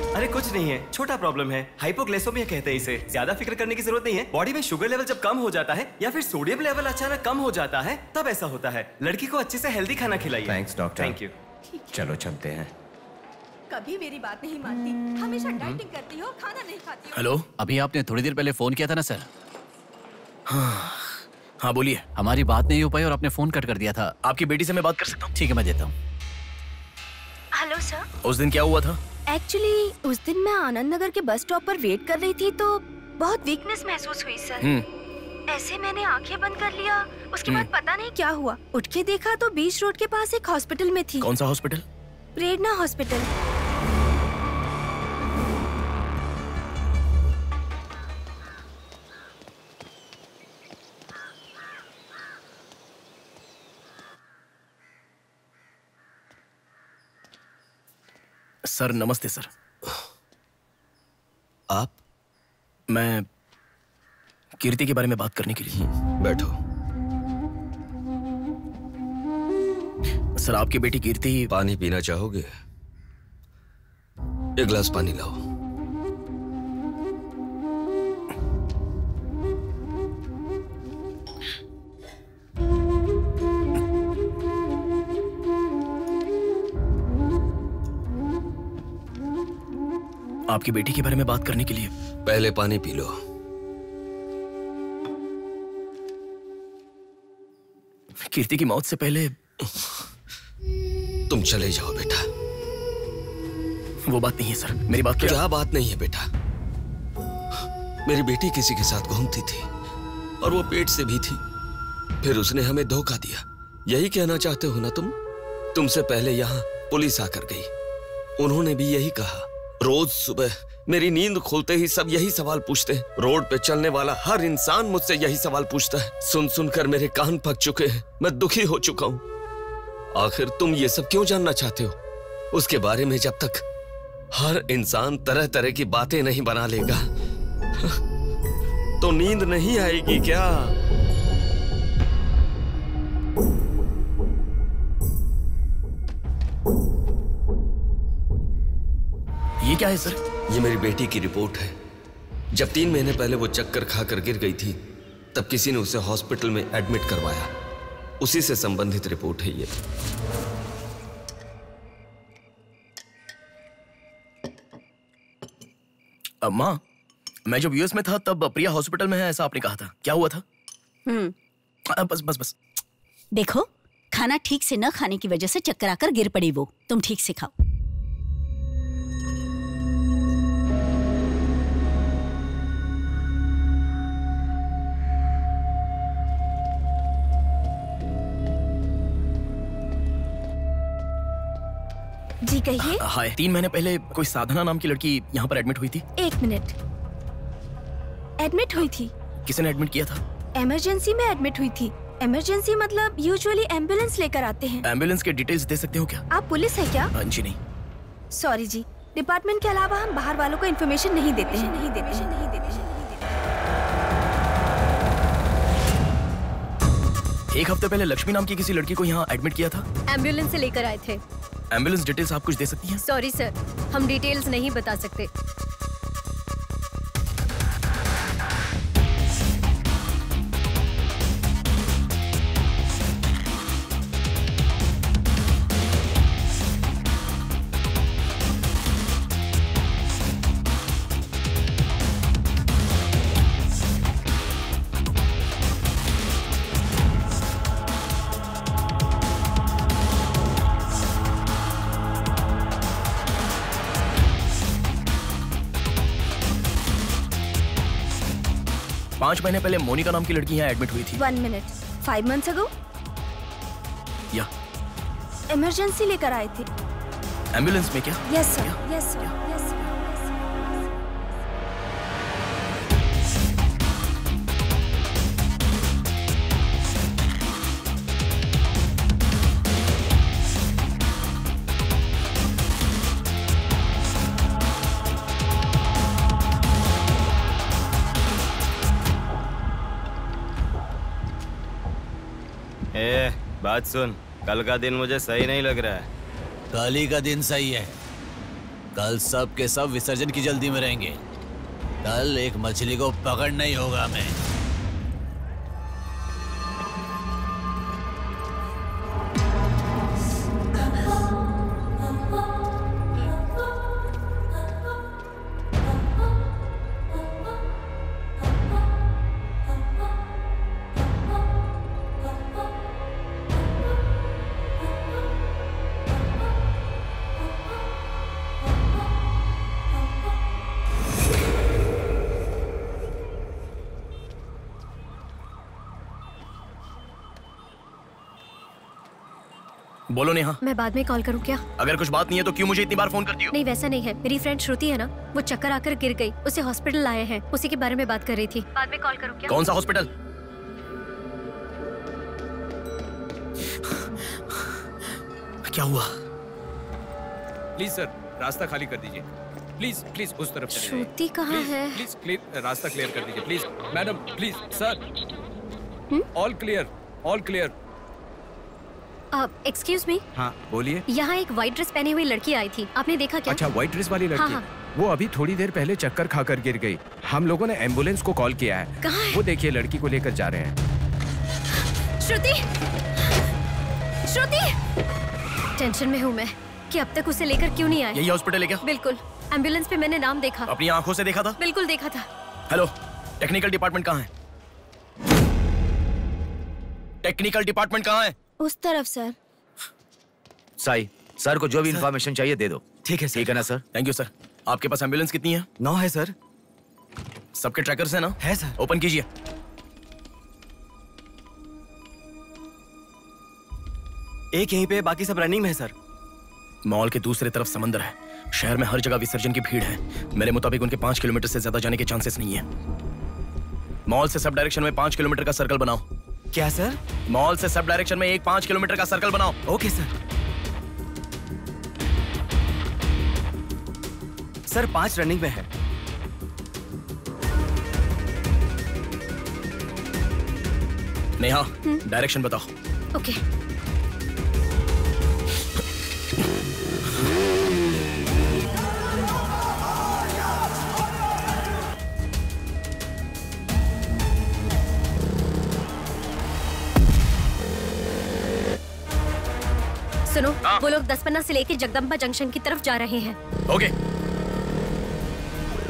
अरे कुछ नहीं है, छोटा प्रॉब्लम है, हाइपोग्लाइसेमिया कहते हैं इसे। ज्यादा फिक्र करने की जरूरत नहीं है। बॉडी में शुगर लेवल जब कम हो जाता है या फिर सोडियम लेवल अचानक कम हो जाता है तब ऐसा होता है। लड़की को अच्छे से हेल्दी खाना खिलाइए। Thanks doctor. Thank you. चलो चलते हैं। कभी मेरी बात नहीं मानती, हमेशा डाइटिंग करती हो, खाना नहीं खाती हो। हेलो, अभी आपने थोड़ी देर पहले फोन किया था ना सर? हाँ बोलिए। हमारी बात नहीं हो पाई और आपने फोन कट कर दिया था। आपकी बेटी से मैं बात कर सकता हूँ? ठीक है, मैं देता हूँ। Hello sir. उस दिन क्या हुआ था? एक्चुअली उस दिन मैं आनंद नगर के बस स्टॉप पर वेट कर रही थी तो बहुत वीकनेस महसूस हुई सर। ऐसे मैंने आंखें बंद कर लिया। उसके बाद पता नहीं क्या हुआ, उठ के देखा तो बीच रोड के पास एक हॉस्पिटल में थी। कौन सा हॉस्पिटल? प्रेरणा हॉस्पिटल। सर नमस्ते सर। आप? मैं कीर्ति के बारे में बात करने के लिए। बैठो। सर आपकी बेटी कीर्ति। पानी पीना चाहोगे? एक गिलास पानी लाओ। आपकी बेटी के बारे में बात करने के लिए। पहले पानी पी लो। कीर्ति की मौत से पहले। तुम चले जाओ बेटा। वो बात नहीं है सर, मेरी बात क्या बात नहीं है बेटा? मेरी बेटी किसी के साथ घूमती थी और वो पेट से भी थी, फिर उसने हमें धोखा दिया। यही कहना चाहते हो ना तुम? तुमसे पहले यहाँ पुलिस आकर गई, उन्होंने भी यही कहा। रोज सुबह मेरी नींद खुलते ही सब यही सवाल पूछते हैं। रोड पे चलने वाला हर इंसान मुझसे यही सवाल पूछता है। सुन सुनकर मेरे कान पक चुके हैं, मैं दुखी हो चुका हूँ। आखिर तुम ये सब क्यों जानना चाहते हो? उसके बारे में जब तक हर इंसान तरह तरह की बातें नहीं बना लेगा। तो नींद नहीं आएगी क्या? ये क्या है सर? ये मेरी बेटी की रिपोर्ट है। जब 3 महीने पहले वो चक्कर खाकर गिर गई थी, तब किसी ने उसे हॉस्पिटल में एडमिट करवाया। उसी से संबंधित रिपोर्ट है ये। माँ, मैं जब यूएस में था तब प्रिया हॉस्पिटल में है ऐसा आपने कहा था, क्या हुआ था? बस देखो, खाना ठीक से न खाने की वजह से चक्कर आकर गिर पड़ी वो। तुम ठीक से खाओ। जी कहिए। हाय, 3 महीने पहले कोई साधना नाम की लड़की यहाँ पर एडमिट हुई थी। 1 मिनट। एडमिट हुई थी? किसने एडमिट किया था? इमरजेंसी में एडमिट हुई थी। इमरजेंसी मतलब यूजुअली एम्बुलेंस लेकर आते हैं। एम्बुलेंस के डिटेल्स दे सकते हो क्या? आप पुलिस है क्या? जी नहीं। सॉरी जी, डिपार्टमेंट के अलावा हम बाहर वालों को इन्फॉर्मेशन नहीं देते हैं। एक हफ्ते पहले लक्ष्मी नाम की किसी लड़की को यहाँ एडमिट किया था। एम्बुलेंस से लेकर आए थे। एम्बुलेंस डिटेल्स आप कुछ दे सकती हैं? सॉरी सर, हम डिटेल्स नहीं बता सकते। पांच महीने पहले मोनिका नाम की लड़की यहाँ एडमिट हुई थी। 1 मिनट। 5 months ago? या इमरजेंसी लेकर आए थे। एम्बुलेंस में क्या? Yes sir, yes sir, yes sir. बात सुन, कल का दिन मुझे सही नहीं लग रहा है। कल ही का दिन सही है। कल सब के सब विसर्जन की जल्दी में रहेंगे। कल एक मछली को पकड़ना ही होगा हमें। बोलो नेहा। मैं बाद में कॉल करूं क्या? अगर कुछ बात नहीं है तो क्यों मुझे इतनी बार फोन करती हो? नहीं वैसा नहीं है, मेरी फ्रेंड श्रुति है ना, वो चक्कर आकर गिर गई, उसे हॉस्पिटल लाए हैं, उसी के बारे में बात कर रही थी। बाद में कॉल करूं क्या? कौन सा हॉस्पिटल? क्या हुआ? प्लीज सर, रास्ता खाली कर दीजिए। प्लीज प्लीज उस तरफ चले जाइए। श्रुति कहाँ है? प्लीज क्लियर, रास्ता क्लियर कर दीजिए please. Madam please sir. All clear, all clear. Excuse me. हाँ बोलिए। यहाँ एक व्हाइट ड्रेस पहनी हुई लड़की आई थी, आपने देखा क्या? अच्छा, व्हाइट ड्रेस वाली लड़की। हाँ। वो अभी थोड़ी देर पहले चक्कर खाकर गिर गई। हम लोगों ने एम्बुलेंस को कॉल किया है। कहाँ है? वो देखिए लड़की को लेकर जा रहे हैं। श्रुति, श्रुति! टेंशन में हूँ मैं कि अब तक उसे लेकर क्यों नहीं आए। यही हॉस्पिटल है क्या? बिल्कुल, एम्बुलेंस पे मैंने नाम देखा। अपनी आंखों से देखा था? बिल्कुल देखा था। हेलो, टेक्निकल डिपार्टमेंट कहाँ है? टेक्निकल डिपार्टमेंट कहाँ है? उस तरफ सर। साई, सर को जो भी इंफॉर्मेशन चाहिए दे दो। ठीक है सर। ठीक है ना सर? Thank you sir. आपके पास एम्बुलेंस कितनी है? 9 है सर। सबके ट्रैकर्स है ना? है सर। ओपन कीजिए। एक यहीं पे, बाकी सब रनिंग में है सर। मॉल के दूसरी तरफ समंदर है। शहर में हर जगह विसर्जन की भीड़ है। मेरे मुताबिक उनके 5 किलोमीटर से ज्यादा जाने के चांसेस नहीं है। मॉल से सब डायरेक्शन में 5 किलोमीटर का सर्कल बनाओ। क्या सर? मॉल से सब डायरेक्शन में एक 5 किलोमीटर का सर्कल बनाओ। Okay sir. सर 5 रनिंग में है। नेहा, डायरेक्शन बताओ। ओके। सुनो, वो लोग 10 से लेकर जगदम्बा जंक्शन की तरफ जा रहे हैं। ओके।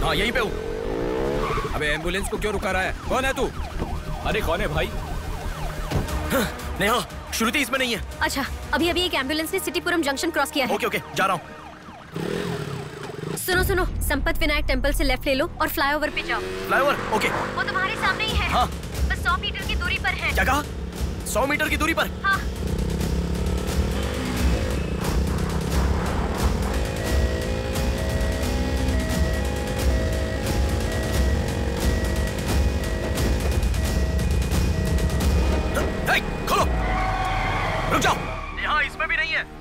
हाँ, यहीं पे हूँ। अबे एम्बुलेंस को क्यों रुका रहा है? कौन है तू? अरे कौन है भाई? नेहा, श्रुति इसमें नहीं है। अच्छा, अभी एक एम्बुलेंस ने सिटीपुरम जंक्शन क्रॉस किया है। ओके ओके, जा रहा हूँ। सुनो, संपत विनायक टेम्पल से लेफ्ट ले लो और फ्लाईओवर पे जाओ। फ्लाईओवर? ओके। वो तुम्हारे सामने ही है। हाँ। बस 100 मीटर की दूरी पर है। क्या कहा? 100 मीटर की दूरी पर? हाँ।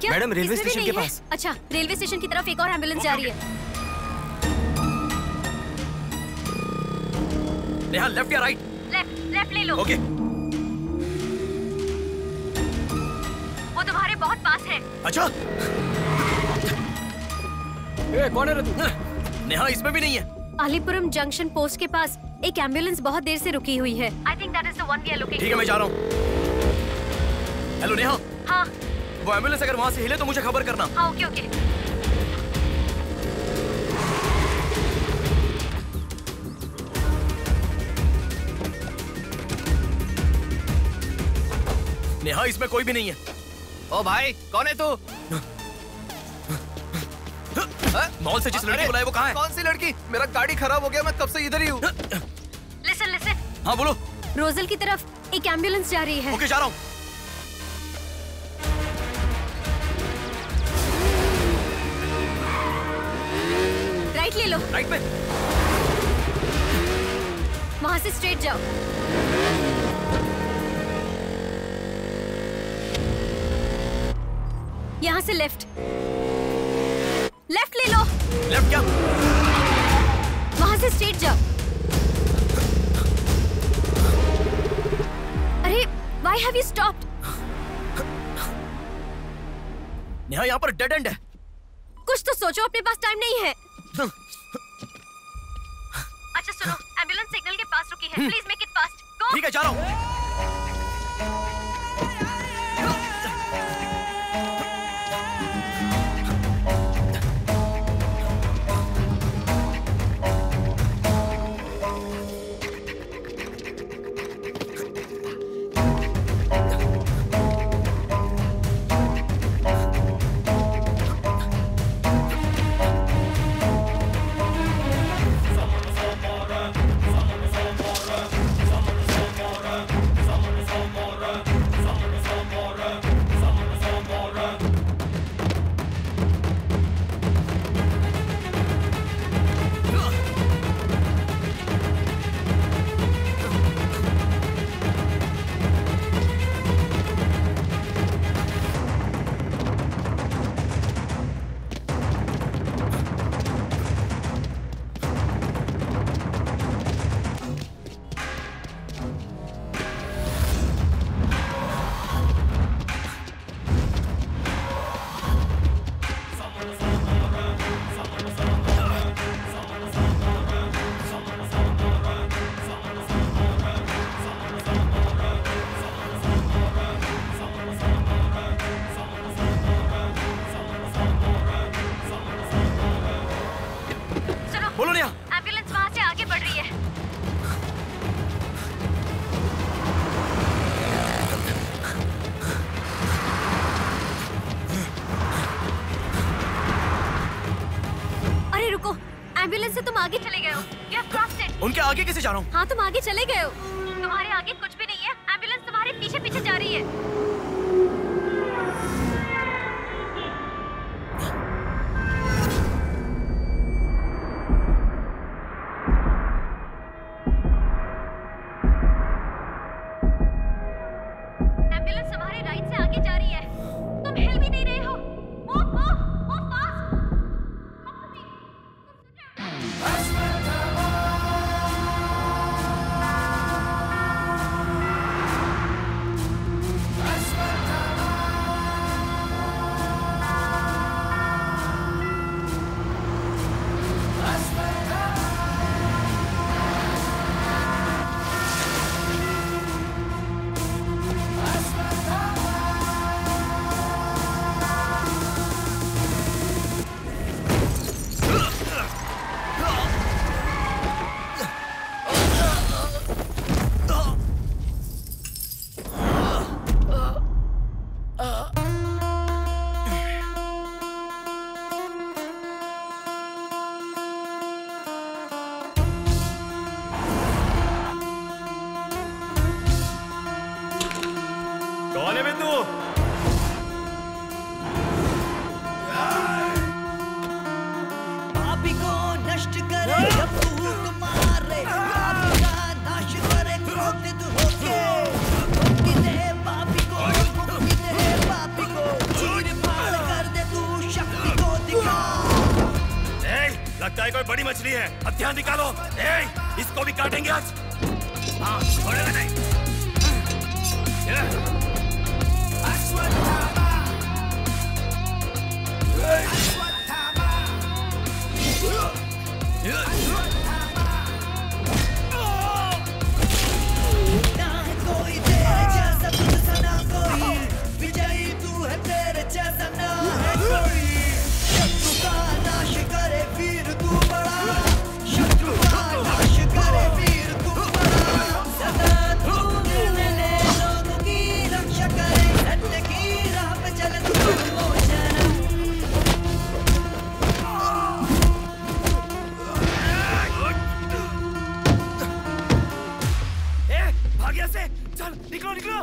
क्या? मैडम, रेलवे स्टेशन के पास। अच्छा, रेलवे स्टेशन की तरफ एक और एम्बुलेंस जा रही है। नेहा, लेफ्ट या राइट? लेफ्ट ले लो। ओके। वो तुम्हारे बहुत पास है। अच्छा। कौन है रे तू? नेहा, इसमें भी नहीं है। अलीपुरम जंक्शन पोस्ट के पास एक एम्बुलेंस बहुत देर से रुकी हुई है। I think that is the one we are looking for. ठीक है, मैं जा रहा हूँ। हेलो नेहा। हाँ। वो एम्बुलेंस अगर वहाँ से हिले तो मुझे खबर करना। हाँ, ओके। नेहा, इसमें कोई भी नहीं है। ओ भाई, कौन है तू? मॉल से जिस लड़की बुलाए वो कहाँ है? कौन सी लड़की? मेरा गाड़ी खराब हो गया, मैं कब से इधर ही हूँ। लिसन। हाँ बोलो। रोजल की तरफ एक एम्बुलेंस जा रही है। ओके, जा रहा हूँ। राइट ले लो। राइट में? वहाँ से स्ट्रेट जाओ। यहाँ से लेफ्ट ले लो। लेफ्ट क्या? वहाँ से स्ट्रेट जाओ। अरे, why have you stopped? Neha, यहाँ पर डेड एंड है। कुछ तो सोचो, अपने पास टाइम नहीं है। अच्छा सुनो, एम्बुलेंस सिग्नल के पास रुकी है। Please make it fast. Go. ठीक है, जा रहा हूँ। एम्बुलेंस से तुम आगे चले गए हो। You have crossed it. उनके आगे कैसे जा रहा हूँ? हाँ, तुम आगे चले गए हो। तुम्हारे आगे कुछ भी नहीं है। एम्बुलेंस तुम्हारे पीछे पीछे जा रही है। एम्बुलेंस तुम्हारे राइट से आगे जा रही है। तुम हिल भी नहीं रहे हो। Move, move, move fast. पापी को नष्ट करे, जब फूट मारे पापी का नाश करे, क्रोधित होके मुक्ति दे पापी को, मुक्ति दे पापी को, चीर फाड़ कर दे तू शक्ति को दिखा। लगता है कोई बड़ी मछली है, हथियार निकालो। इसको भी काटेंगे आज। हाँ, छोड़ेगा नहीं। ना है कोई तेरे जैसा, तुझसा ना कोई, विजयी तू है, तेरे जैसा ना है कोई। शत्रु का नाश करे वीर तू बड़ा, शत्रु का नाश करे वीर तू बड़ा। सदा तू निर्णय ले, लोगों की रक्षा करे, सत्य की राह पे चले तू निर्मोचन। भाग यहाँ से, चल निकलो निकलो।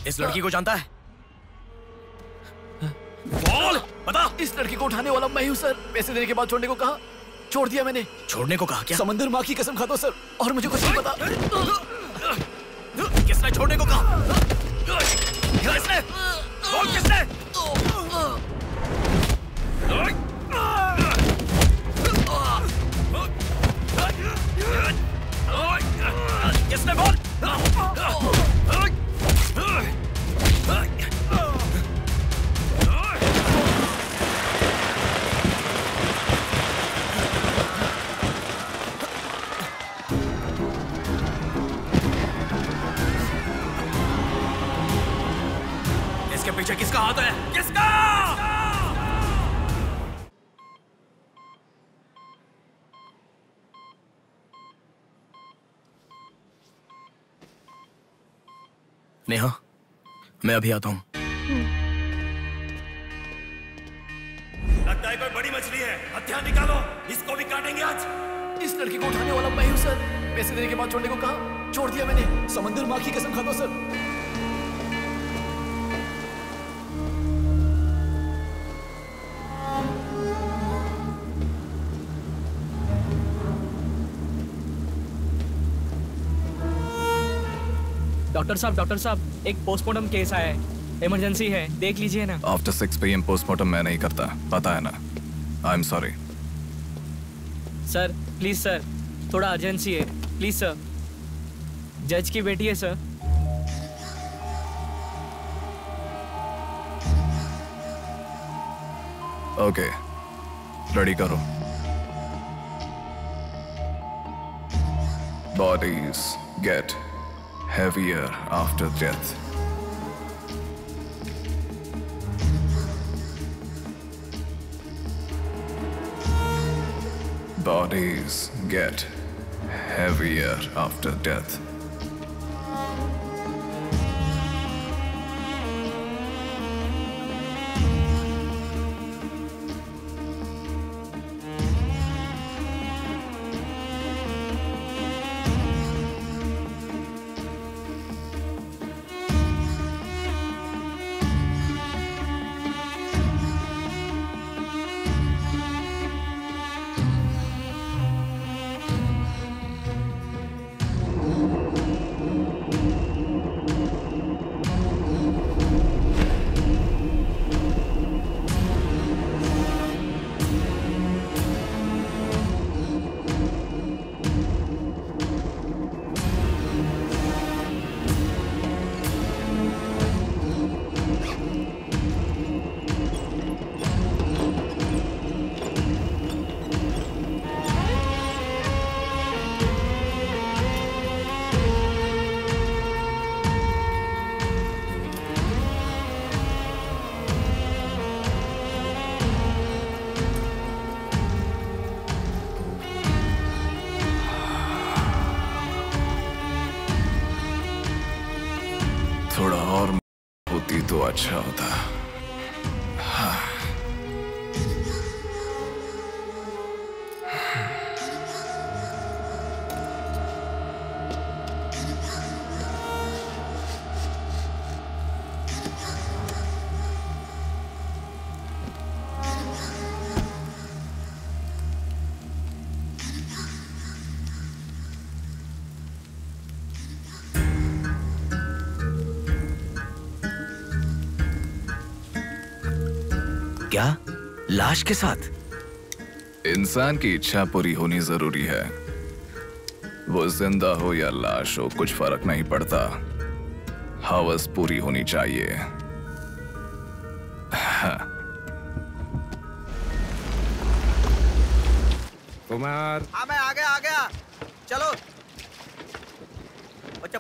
इस लड़की को जानता है? बोल, बता। इस लड़की को उठाने वाला मैं हूँ सर। पैसे देने के बाद छोड़ने को कहा, छोड़ दिया मैंने। छोड़ने को कहा क्या? समंदर माँ की कसम खाता हूँ सर, और मुझे कुछ नहीं पता। किसने छोड़ने को कहा? किसने? बोल किसने? किसने बोल? इसके पीछे किसका हाथ है? किसका? नेहा, मैं अभी आता हूं। लगता है कोई बड़ी मछली है, हथियार निकालो। इसको भी काटेंगे आज। इस लड़की को उठाने वाला मैं हूँ सर। पैसे देने के बाद छोड़ने को कहा, छोड़ दिया मैंने। समंदर माँ की कसम खाता हूँ सर। डॉक्टर साहब, एक पोस्टमार्टम केस आया है, इमरजेंसी है, देख लीजिए ना। आफ्टर 6 PM पोस्टमार्टम मैं नहीं करता, पता है ना। I am sorry sir, please sir, थोड़ा अर्जेंसी है, प्लीज सर। जज की बेटी है सर। ओके, रेडी करो। Bodies get heavier after death. Bodies get heavier after death. थोड़ा और होती तो अच्छा होता। हाँ। क्या? लाश के साथ? इंसान की इच्छा पूरी होनी जरूरी है। वो जिंदा हो या लाश हो, कुछ फर्क नहीं पड़ता। हवस पूरी होनी चाहिए। हाँ। कुमार। हाँ मैं आ गया। चलो।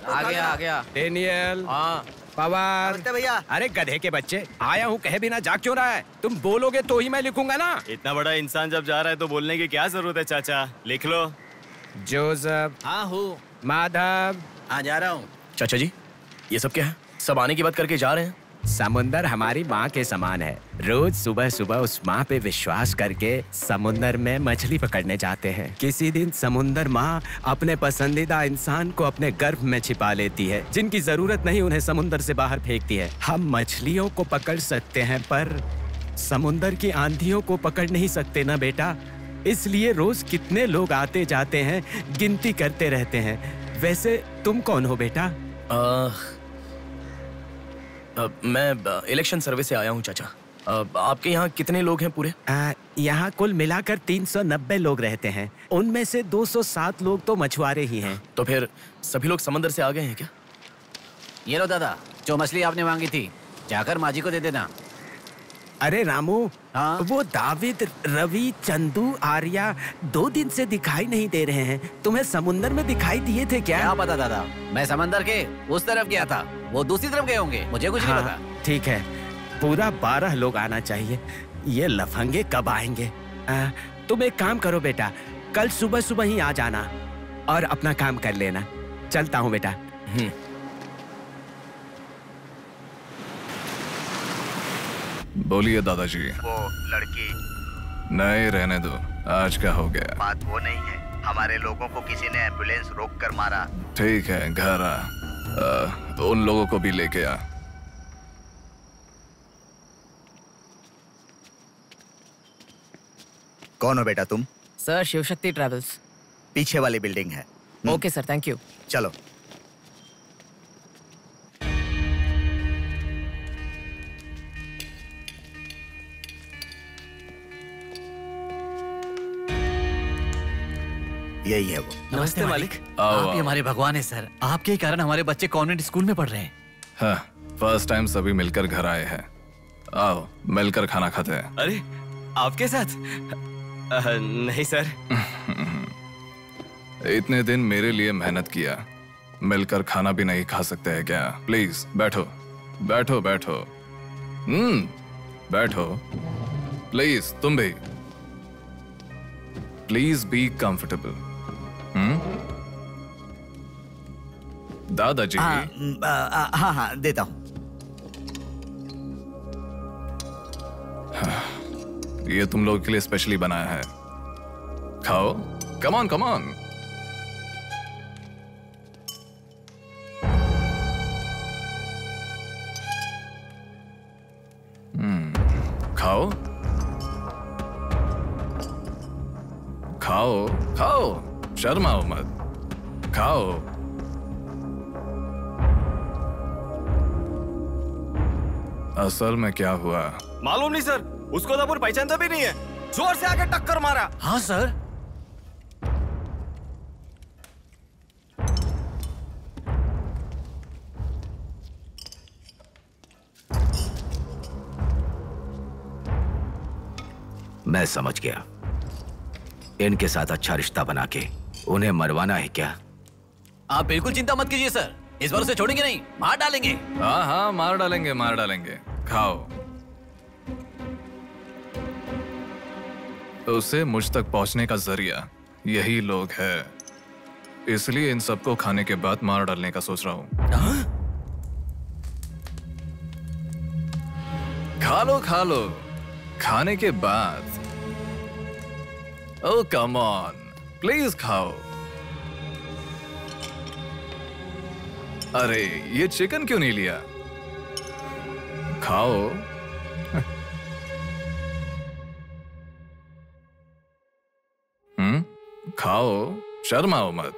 आ गया। डेनियल। हाँ। पवार। भैया। अरे गधे के बच्चे, आया हूँ कहे बिना जा क्यों रहा है? तुम बोलोगे तो ही मैं लिखूंगा ना। इतना बड़ा इंसान जब जा रहा है तो बोलने की क्या जरूरत है चाचा? लिख लो। जोसेफ। हाँ हूँ। माधव। हाँ जा रहा हूँ। चाचा जी, ये सब क्या है? सब आने की बात करके जा रहे हैं। समुंदर हमारी माँ के समान है। रोज सुबह सुबह उस माँ पे विश्वास करके समुंदर में मछली पकड़ने जाते हैं। किसी दिन समुंदर माँ अपने पसंदीदा इंसान को अपने गर्भ में छिपा लेती है। जिनकी जरूरत नहीं उन्हें समुंदर से बाहर फेंकती है। हम मछलियों को पकड़ सकते हैं पर समुंदर की आंधियों को पकड़ नहीं सकते ना बेटा। इसलिए रोज कितने लोग आते जाते हैं, गिनती करते रहते हैं। वैसे तुम कौन हो बेटा? मैं इलेक्शन सर्वे से आया हूँ चाचा। आपके यहाँ कितने लोग हैं पूरे? यहाँ कुल मिलाकर 390 लोग रहते हैं। उनमें से 207 लोग तो मछुआरे ही हैं। तो फिर सभी लोग समंदर से आ गए हैं क्या? ये लो दादा, जो मछली आपने मांगी थी, जाकर माजी को दे देना। अरे रामू, वो दाविद, रवि, चंदू, आर्या 2 दिन से दिखाई नहीं दे रहे हैं। तुम्हें समुंदर में दिखाई दिए थे क्या? क्या पता दादा, मैं समंदर के उस तरफ गया था, वो दूसरी तरफ गए होंगे, मुझे कुछ नहीं पता। ठीक है, पूरा 12 लोग आना चाहिए। ये लफंगे कब आएंगे? तुम एक काम करो बेटा, कल सुबह सुबह ही आ जाना और अपना काम कर लेना। चलता हूँ बेटा। बोलिए दादाजी। वो लड़की। नहीं, रहने दो। आज क्या हो गया? बात वो नहीं है, हमारे लोगों को किसी ने एम्बुलेंस रोक कर मारा। ठीक है, घर आ। उन लोगों को भी लेके आ। कौन हो बेटा तुम? Sir, Shivshakti travels. पीछे वाली बिल्डिंग है। Okay sir, thank you. चलो। यही है वो। नमस्ते मालिक। आओ, आप ही आओ। हमारे भगवान है सर। आपके ही कारण हमारे बच्चे कॉन्वेंट स्कूल में पढ़ रहे हैं। हाँ, फर्स्ट टाइम सभी मिलकर घर आए हैं। आओ, मिलकर खाना खाते हैं। अरे, आपके साथ? नहीं सर। इतने दिन मेरे लिए मेहनत किया, मिलकर खाना भी नहीं खा सकते हैं क्या? प्लीज बैठो, बैठो, बैठो। बैठो। प्लीज तुम भी। Please be comfortable. दादाजी। हाँ, देता हूँ। ये तुम लोग के लिए स्पेशली बनाया है। खाओ। Come on, come on. खाओ, खाओ, खाओ। शर्माओ मत, खाओ। असल में क्या हुआ? मालूम नहीं सर, उसको तो अपन पहचानता भी नहीं है। जोर से आके टक्कर मारा। हाँ सर। मैं समझ गया। इनके साथ अच्छा रिश्ता बना के उन्हें मरवाना है क्या? आप बिल्कुल चिंता मत कीजिए सर, इस बार उसे छोड़ेंगे नहीं, मार डालेंगे। हाँ हाँ, मार डालेंगे, मार डालेंगे। खाओ। उसे मुझ तक पहुंचने का जरिया यही लोग है, इसलिए इन सबको खाने के बाद मार डालने का सोच रहा हूं। खा लो खाने के बाद। ओह कम ऑन, प्लीज खाओ। अरे ये चिकन क्यों नहीं लिया? खाओ। खाओ, शर्माओ मत।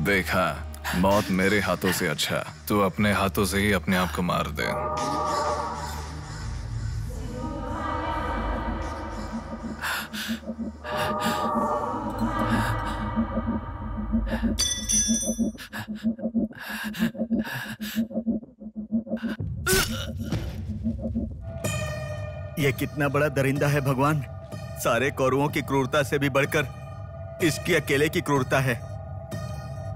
देखा, मौत मेरे हाथों से अच्छा तू अपने हाथों से ही अपने आप को मार दे। ये कितना बड़ा दरिंदा है भगवान। सारे कौरवों की क्रूरता से भी बढ़कर इसकी अकेले की क्रूरता है।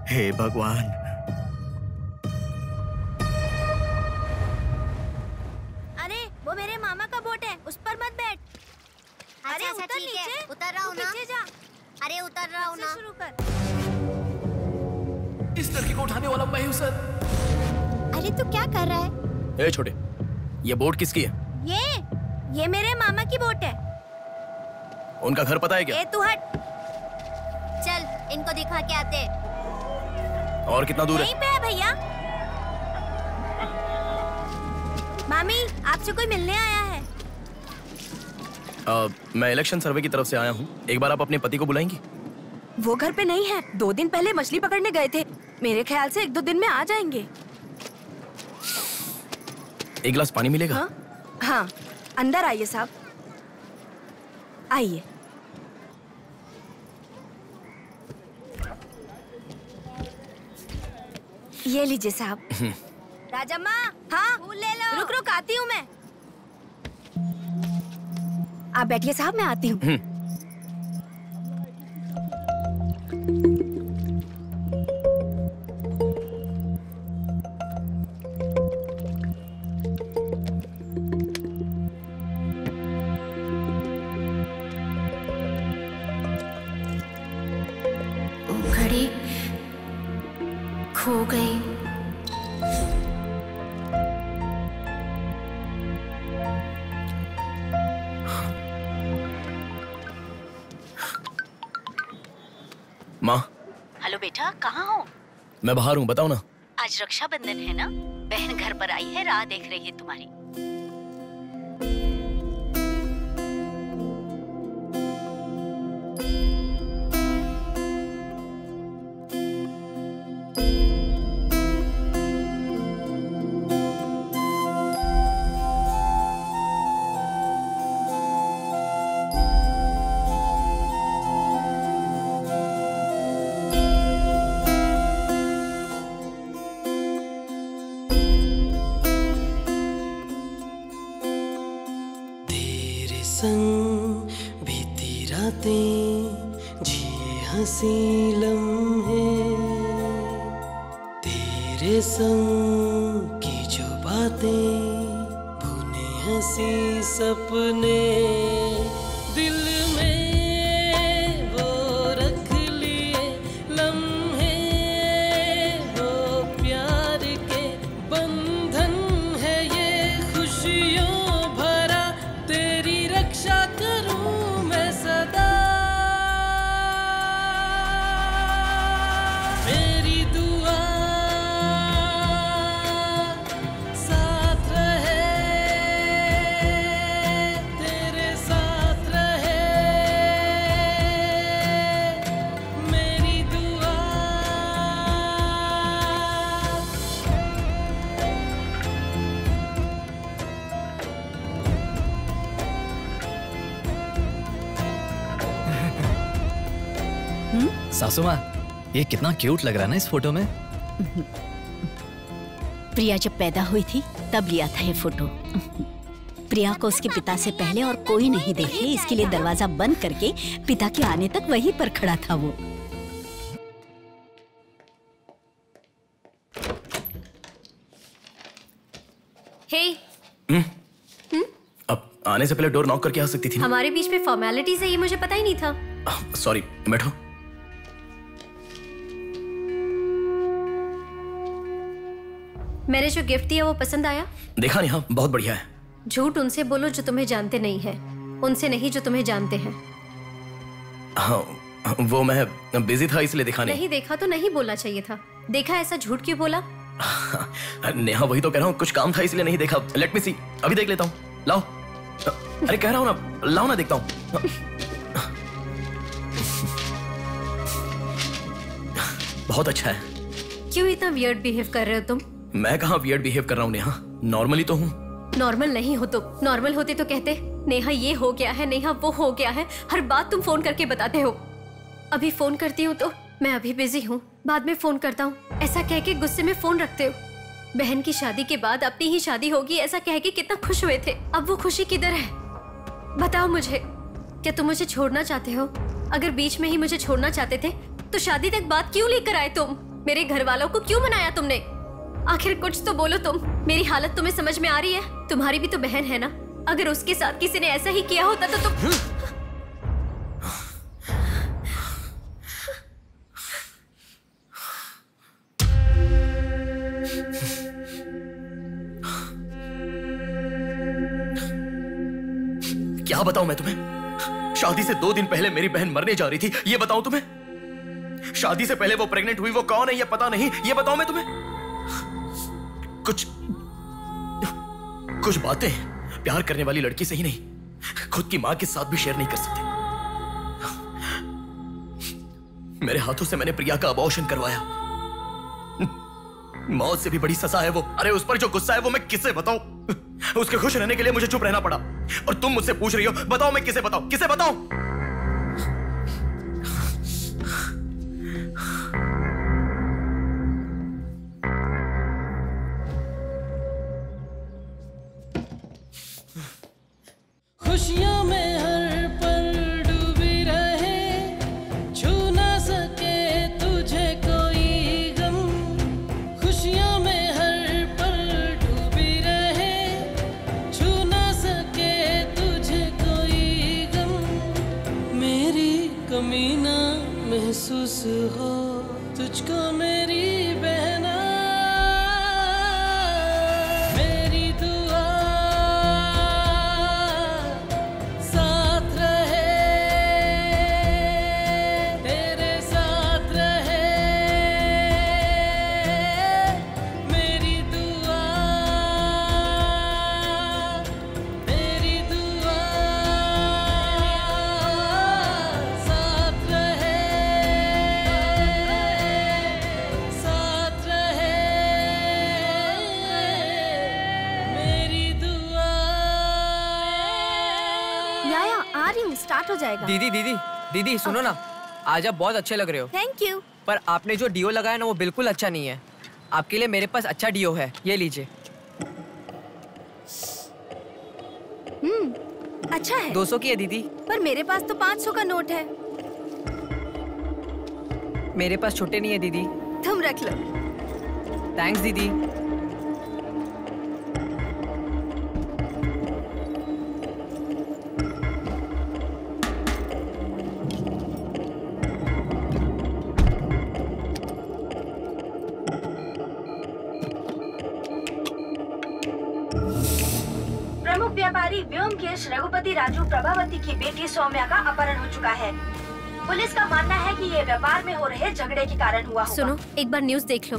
हे भगवान। अरे वो मेरे मामा का बोट है, उस पर मत बैठ। अरे अच्छा, उतर ठीक है, नीचे, उतर रहा हूँ ना। पीछे जा। अरे उतर रहा हूँ ना। शुरू कर। इस लड़की को उठाने वाला मैं हूँ सर। अरे तू क्या कर रहा है? ए छोटे, ये बोट किसकी है? ये मेरे मामा की बोट है। उनका घर पता है क्या? ए तू हट। चल इनको दिखा के आते। और कितना दूर है? यहीं पे है भैया। मामी आपसे कोई मिलने आया है। मैं इलेक्शन सर्वे की तरफ से आया हूँ। एक बार आप अपने पति को बुलाएंगी? वो घर पे नहीं है, 2 दिन पहले मछली पकड़ने गए थे। मेरे ख्याल से 1-2 दिन में आ जाएंगे। एक गिलास पानी मिलेगा? हाँ, अंदर आइए साहब, आइए। ये लीजिए साहब। राजम्मा, हाँ फूल ले लो। रुक रुक आती हूँ मैं। आप बैठिए साहब, मैं आती हूँ। घड़ी खो गई। माँ। हेलो बेटा, कहाँ हो? मैं बाहर हूँ, बताओ ना। आज रक्षाबंधन है ना, बहन घर पर आई है, राह देख रही है तुम्हारी। संग बीती रातें जिए हंसी लम्हे, तेरे संग की जो बातें बुने हंसी सपने, दिल में वो रख लिए लम्हे, वो प्यार के बंधन है ये खुशियों भरा, तेरी रक्षा करूं मैं सदा, मेरी दुआ साथ रहे, तेरे साथ रहे, मेरी दुआ। सासू माँ, ये कितना क्यूट लग रहा है ना इस फोटो में। प्रिया जब पैदा हुई थी तब लिया था ये फोटो। प्रिया को उसके पिता से पहले और कोई नहीं देखे, इसके लिए दरवाजा बंद करके पिता के आने तक वहीं पर खड़ा था वो। हे, अब आने से पहले डोर नॉक करके आ सकती थी ना? हमारे बीच में फॉर्मेलिटीज है, ये मुझे पता ही नहीं था। सॉरी, बैठो। मैंने जो गिफ्ट दिया वो पसंद आया? देखा नहीं? हाँ, बहुत बढ़िया है। झूठ उनसे बोलो जो तुम्हें जानते नहीं है, उनसे नहीं जो तुम्हें जानते हैं। हाँ, वो मैं बिजी था इसलिए देखा नहीं। नहीं देखा तो नहीं बोलना चाहिए था। देखा, ऐसा झूठ क्यों बोला? नेहा, वही तो कह रहा हूँ, कुछ काम था इसलिए नहीं देखा। लेट मी सी, अभी देख लेता हूँ। लाओ। अरे कह रहा हूँ ना, लाओ ना, देखता हूँ। बहुत अच्छा है। क्यों इतना वियर्ड बिहेव कर रहे हो तुम? मैं कहाँ वियर्ड बिहेव कर रहा हूँ नेहा, नॉर्मली तो हूँ। नॉर्मल नहीं हो तुम। नॉर्मल होते तो कहते नेहा ये हो गया है, नेहा वो हो गया है। हर बात तुम फोन करके बताते हो। अभी फोन करती हूँ तो मैं अभी बिजी हूँ, बाद में फोन करता हूँ, ऐसा कह के गुस्से में फोन रखते हो। बहन की शादी के बाद अपनी ही शादी होगी ऐसा कह के कितना खुश हुए थे, अब वो खुशी किधर है? बताओ मुझे, क्या तुम मुझे छोड़ना चाहते हो? अगर बीच में ही मुझे छोड़ना चाहते थे तो शादी तक बात क्यों लेकर आए तुम? मेरे घर वालों को क्यों मनाया तुमने? आखिर कुछ तो बोलो तुम। मेरी हालत तुम्हें समझ में आ रही है? तुम्हारी भी तो बहन है ना, अगर उसके साथ किसी ने ऐसा ही किया होता तो तुम। क्या बताऊं मैं तुम्हें? शादी से 2 दिन पहले मेरी बहन मरने जा रही थी, ये बताऊं तुम्हें? शादी से पहले वो प्रेग्नेंट हुई, वो कौन है ये पता नहीं, ये बताऊं मैं तुम्हें? कुछ बातें प्यार करने वाली लड़की से ही नहीं, खुद की मां के साथ भी शेयर नहीं कर सकते। मेरे हाथों से मैंने प्रिया का अबॉर्शन करवाया। मौत से भी बड़ी सजा है वो। अरे उस पर जो गुस्सा है वो मैं किसे बताऊं? उसके खुश रहने के लिए मुझे चुप रहना पड़ा, और तुम मुझसे पूछ रही हो बताओ मैं किसे बताऊं, किसे बताऊं? खुशियों में हर पल डूबी रहे, छू ना सके तुझे कोई गम। खुशियों में हर पल डूबी रहे, छू ना सके तुझे कोई गम। मेरी कमी ना महसूस हो तुझको मेरी बहना, मेरी दुआ साथ रहे, तेरे साथ रहे, मेरी दुआ, मेरी दुआ साथ रहे, साथ रहे, मेरी दुआ। याया आ रही हूँ, स्टार्ट हो जाएगा। दीदी दीदी दीदी सुनो ना, आज आप बहुत अच्छे लग रहे हो। Thank you. पर आपने जो डियो लगाया ना वो बिल्कुल अच्छा नहीं है। आपके लिए मेरे पास अच्छा डियो है, ये लीजिए। अच्छा है। 200 की है दीदी। पर मेरे पास तो 500 का नोट है। मेरे पास छोटे नहीं है दीदी। तुम रख लो। थैंक्स दीदी। प्रमुख व्यापारी व्योमकेश रघुपति राजू प्रभावती की बेटी सौम्या का अपहरण हो चुका है। पुलिस का मानना है कि ये व्यापार में हो रहे झगड़े के कारण हुआ होगा। सुनो, एक बार न्यूज़ देख लो।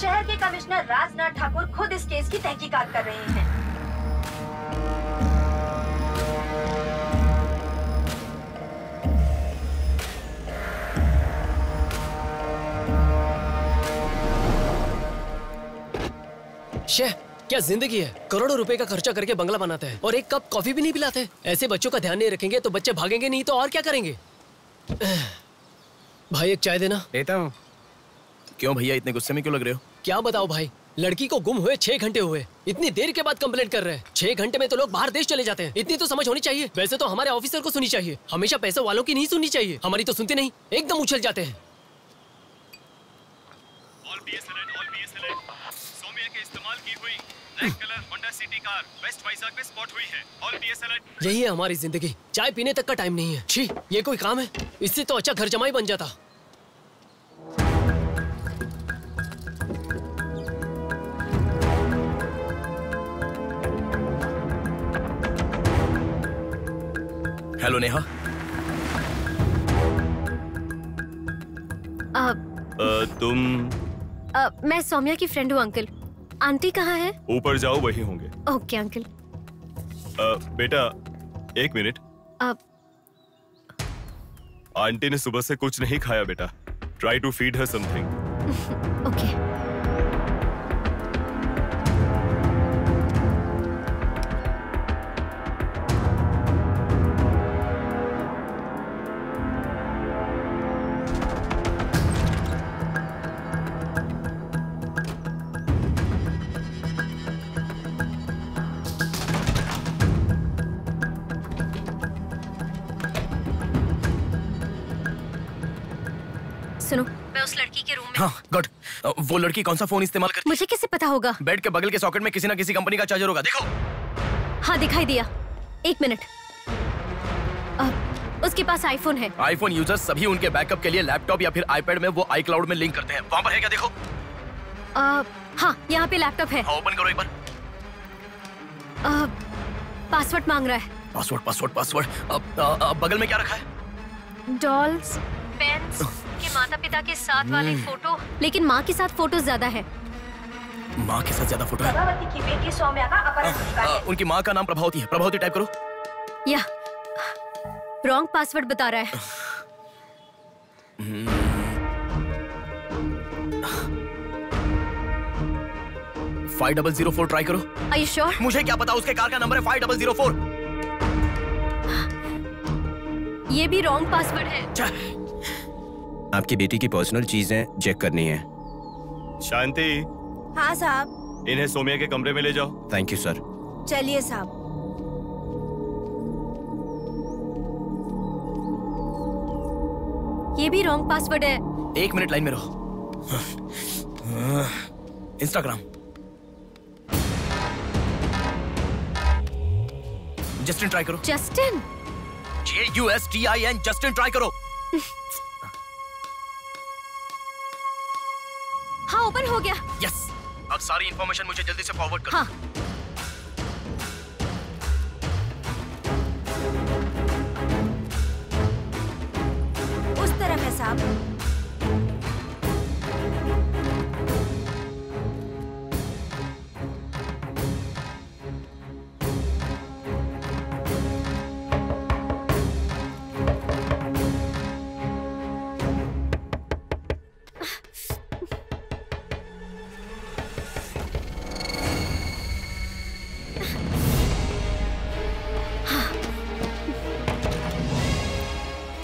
शहर के कमिश्नर राजनाथ ठाकुर खुद इस केस की तहकीकात कर रहे हैं। शेह, क्या जिंदगी है। करोड़ों रुपए का खर्चा करके बंगला बनाते हैं और एक कप कॉफी भी नहीं पिलाते। ऐसे बच्चों का ध्यान नहीं रखेंगे तो बच्चे भागेंगे नहीं तो और क्या करेंगे। भाई एक चाय देना। देता हूँ। क्यों भैया इतने गुस्से में क्यों लग रहे हो? क्या बताओ भाई, लड़की को गुम हुए 6 घंटे हुए, इतनी देर के बाद कंप्लेंट कर रहे हैं। 6 घंटे में तो लोग बाहर देश चले जाते हैं। इतनी तो समझ होनी चाहिए। वैसे तो हमारे ऑफिसर को सुनी चाहिए, हमेशा पैसे वालों की नहीं सुननी चाहिए। हमारी तो सुनते नहीं, एकदम उछल जाते हैं। यही है हमारी जिंदगी। चाय पीने तक का टाइम नहीं है। छी, ये कोई काम है? इससे तो अच्छा घर जमाई बन जाता। हेलो नेहा। तुम? मैं सौम्या की फ्रेंड हूँ अंकल। आंटी कहाँ है? ऊपर जाओ, वही होंगे। Okay uncle. बेटा एक मिनट। आंटी ने सुबह से कुछ नहीं खाया बेटा। Try to feed her something. Okay. सुनो, मैं उस लड़की के रूम में। हाँ, गुड। वो लड़की कौन सा फोन इस्तेमाल करती है? मुझे कैसे पता होगा? बेड के बगल के सॉकेट में किसी ना किसी कंपनी का चार्जर होगा, देखो। हाँ, दिखाई दिया। 1 मिनट। उसके पास आईफोन है। आईफोन यूजर्स सभी उनके बैकअप के लिए लैपटॉप या फिर आईपैड में वो iCloud में लिंक करते हैं। वहाँ पर है क्या, देखो। हाँ, यहाँ पे लैपटॉप है। हाँ, ओपन करो एक बार। पासवर्ड मांग रहा है। पासवर्ड। बगल में क्या रखा है? डॉल्स, पेन्स, के माता पिता के साथ वाले फोटो। लेकिन माँ के साथ फोटो ज्यादा है। माँ के साथ ज्यादा फोटो है? प्रभावती की बेटी सौम्या का अपहरण हो चुका है। उनकी माँ का नाम प्रभावती है। प्रभावती टाइप करो। या रॉन्ग पासवर्ड बता रहा है। 5004 ट्राई करो। Are you sure? मुझे क्या पता, उसके कार का नंबर है 5004। ये भी रॉन्ग पासवर्ड है। आपकी बेटी की पर्सनल चीजें चेक करनी है। शांति। हाँ साहब। इन्हें सोमिया के कमरे में ले जाओ। Thank you sir. चलिए साहब। ये भी रॉन्ग पासवर्ड है। 1 मिनट लाइन में रहो। इंस्टाग्राम। जस्टिन ट्राई करो। जस्टिन? JUSTIN, जस्टिन ट्राई करो। हाँ, ओपन हो गया। यस। अब सारी इंफॉर्मेशन मुझे जल्दी से फॉरवर्ड करो। हाँ। उस तरफ है साहब।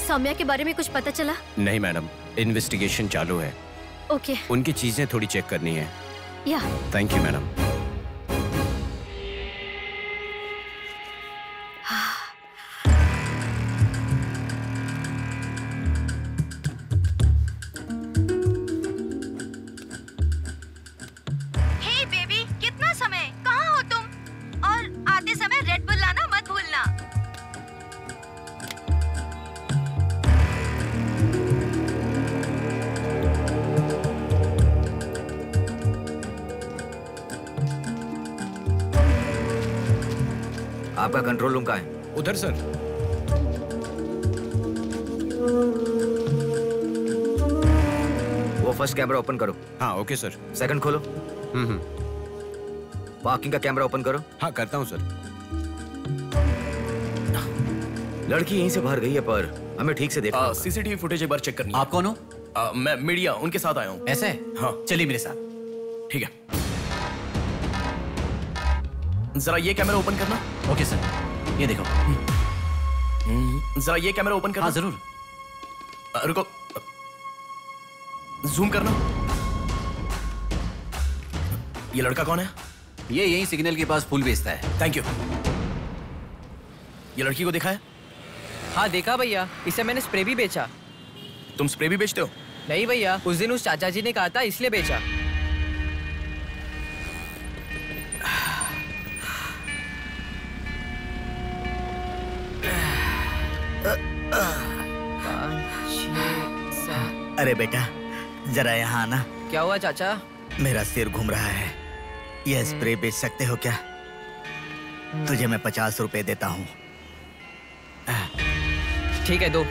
सौम्या के बारे में कुछ पता चला? नहीं मैडम, इन्वेस्टिगेशन चालू है। ओके। उनकी चीजें थोड़ी चेक करनी है। या। Thank you madam. आपका कंट्रोल रूम कहाँ है? उधर सर। वो फर्स्ट कैमरा ओपन करो। हाँ ओके सर। सेकंड खोलो। पार्किंग का कैमरा ओपन करो। हाँ करता हूँ सर। लड़की यहीं से बाहर गई है पर हमें ठीक से देखना। सीसीटीवी फुटेज एक बार चेक करनी है। आप कौन हो? मैं मीडिया, उनके साथ आया हूँ। ऐसे? हाँ चलिए मेरे साथ। ठीक है, जरा ये कैमरा ओपन करना। ओके सर, ये देखो। जरा ये कैमरा ओपन करना। हाँ जरूर। रुको, जूम करना। ये लड़का कौन है? ये यही सिग्नल के पास फूल बेचता है। Thank you. ये लड़की को देखा है? हाँ देखा भैया, इसे मैंने स्प्रे भी बेचा। तुम स्प्रे भी बेचते हो? नहीं भैया, उस दिन उस चाचा जी ने कहा था इसलिए बेचा। अरे बेटा जरा यहाँ आना। क्या हुआ चाचा? मेरा सिर घूम रहा है। यह स्प्रे बेच सकते हो क्या? तुझे मैं 50 रुपए देता हूँ। ठीक है, दो।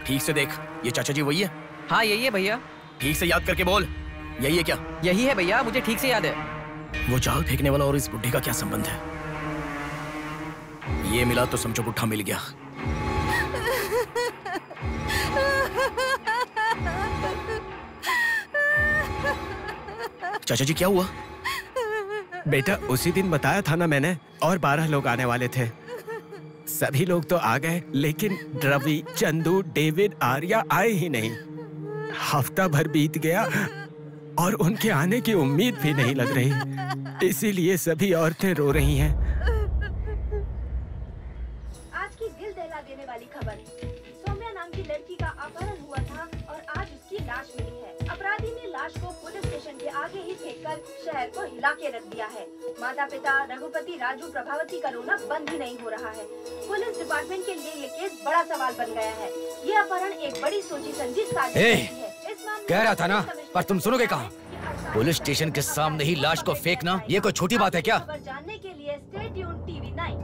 ठीक से देख, ये चाचा जी वही है? हाँ यही है भैया। ठीक से याद करके बोल, यही है क्या? यही है भैया, मुझे ठीक से याद है। वो जाल फेंकने वाला और इस बुड्ढे का क्या संबंध है? ये मिला तो समझो बुड्ढा मिल गया। चाचा जी क्या हुआ? बेटा उसी दिन बताया था ना मैंने, और 12 लोग आने वाले थे। सभी लोग तो आ गए, लेकिन रवि, चंदू, डेविड, आर्या आए ही नहीं। हफ्ता भर बीत गया और उनके आने की उम्मीद भी नहीं लग रही। इसीलिए सभी औरतें रो रही हैं। आज की दिल दहला देने वाली खबर, सौम्या नाम की लड़की का अपहरण हुआ था और आज उसकी लाश मिली है। अपराधी ने लाश को पुलिस स्टेशन के आगे ही फेंककर शहर को हिला के रख दिया है। माता पिता रघुपति, राजू, प्रभावती का रोना बंद ही नहीं हो रहा है। पुलिस डिपार्टमेंट के लिए ये केस बड़ा सवाल बन गया है। ये अपहरण एक बड़ी सोची समझी साजिश है। कह रहा था ना, पर तुम सुनोगे कहाँ? पुलिस स्टेशन के सामने ही लाश को फेंकना ये कोई छोटी बात है क्या? खबर जानने के लिए स्टे ट्यून्ड टीवी 9।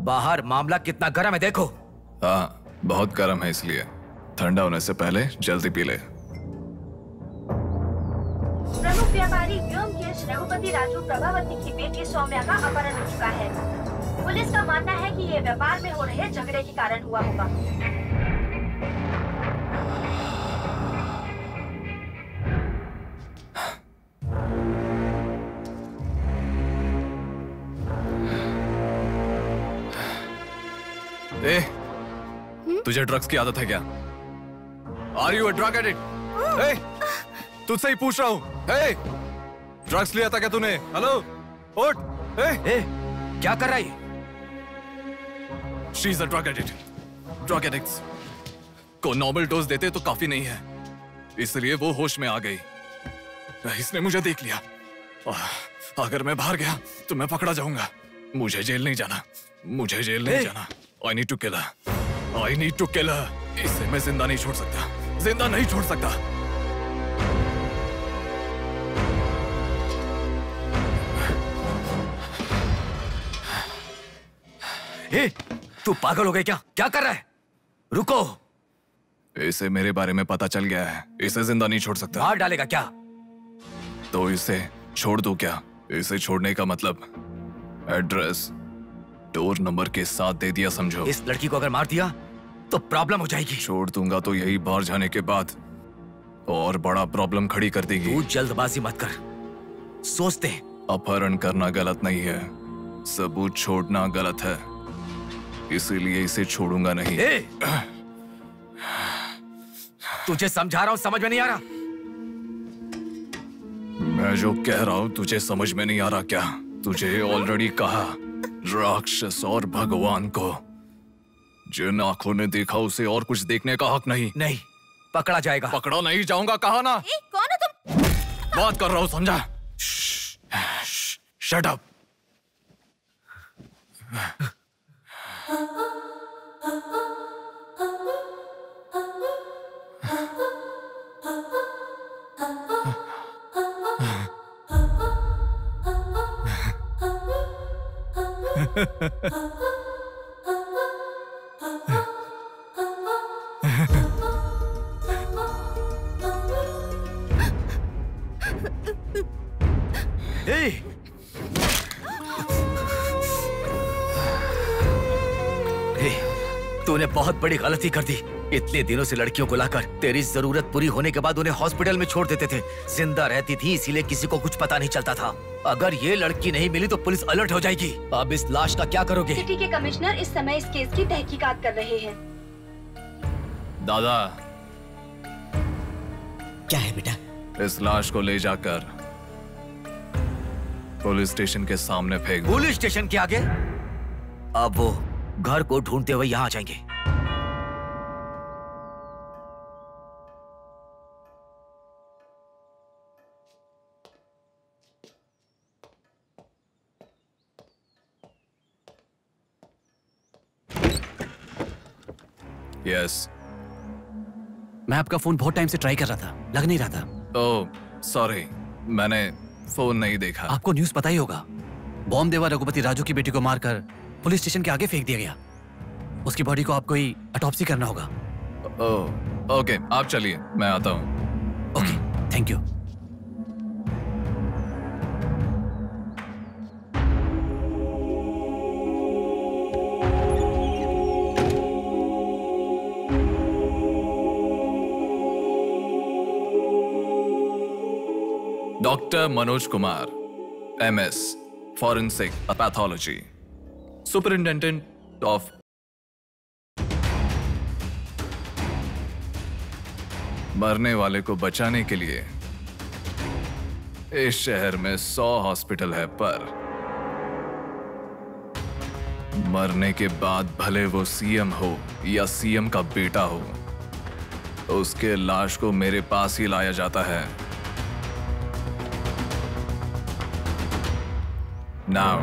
बाहर मामला कितना गर्म है देखो। हाँ बहुत गर्म है, इसलिए ठंडा होने से पहले जल्दी पी ले। प्रमुख व्यापारी व्योमकेश रघुपति राजू प्रभावती की बेटी सौम्या का अपहरण हो चुका है। पुलिस का मानना है कि ये व्यापार में हो रहे झगड़े के कारण हुआ होगा। ए, तुझे ड्रग्स की आदत है क्या? Are you a drug addict? ए, तुझसे ही पूछ रहा हूँ। ए, ड्रग्स लिया था क्या तूने? हेलो, उठ। ए, क्या कर रहा है? She is a drug addict. Drug addicts को नॉर्मल डोज देते तो काफी नहीं है, इसलिए वो होश में आ गई। इसने मुझे देख लिया। अगर मैं बाहर गया तो मैं पकड़ा जाऊंगा। मुझे जेल नहीं जाना, मुझे जेल नहीं जाना। I need to kill her. I need to kill her. इसे मैं जिंदा नहीं छोड़ सकता, जिंदा नहीं छोड़ सकता। ए, तू पागल हो गई क्या? क्या कर रहा है? रुको। इसे मेरे बारे में पता चल गया है, इसे जिंदा नहीं छोड़ सकता। मार डालेगा क्या? तो इसे छोड़ दूं क्या? इसे छोड़ने का मतलब एड्रेस, डोर नंबर के साथ दे दिया, समझो। इस लड़की को अगर मार दिया तो प्रॉब्लम हो जाएगी। छोड़ दूंगा तो यही बाहर जाने के बाद और बड़ा प्रॉब्लम खड़ी कर देगी। तू जल्दबाजी मत कर, सोचते हैं। अपहरण करना गलत नहीं है, सबूत छोड़ना गलत है, इसीलिए इसे छोड़ूंगा नहीं। तुझे समझा रहा हूं, समझ में नहीं आ रहा? मैं जो कह रहा हूं तुझे समझ में नहीं आ रहा क्या? तुझे ऑलरेडी कहा, राक्षस और भगवान को जिन आंखों ने देखा उसे और कुछ देखने का हक नहीं। नहीं, पकड़ा जाएगा। पकड़ा नहीं जाऊंगा, कहा ना। कौन हो तुम? बात कर रहा हूं, समझा? Shut up. तूने बहुत बड़ी गलती कर दी। इतने दिनों से लड़कियों को लाकर तेरी जरूरत पूरी होने के बाद उन्हें हॉस्पिटल में छोड़ देते थे। जिंदा रहती थी इसीलिए किसी को कुछ पता नहीं चलता था। अगर ये लड़की नहीं मिली तो पुलिस अलर्ट हो जाएगी। अब इस लाश का क्या करोगे? सिटी के कमिश्नर इस समय इस केस की तहकीकात कर रहे हैं। दादा, क्या है बेटा? इस लाश को ले जाकर पुलिस स्टेशन के सामने फेंक दो। पुलिस स्टेशन के आगे? अब वो घर को ढूंढते हुए यहाँ आ जाएंगे। यस। मैं आपका फोन बहुत टाइम से ट्राई कर रहा था, लग नहीं रहा था। ओह सॉरी, मैंने फोन नहीं देखा। आपको न्यूज़ पता ही होगा, बॉम्ब देवा रघुपति राजू की बेटी को मारकर पुलिस स्टेशन के आगे फेंक दिया गया। उसकी बॉडी को आपको ही ऑटोप्सी करना होगा। ओह ओके, आप चलिए, मैं आता हूँ। Okay, thank you. Doctor Manoj Kumar, MS, forensic pathology, superintendent of. मरने वाले को बचाने के लिए इस शहर में 100 हॉस्पिटल है, पर मरने के बाद भले वो CM हो या CM का बेटा हो, उसके लाश को मेरे पास ही लाया जाता है। Now,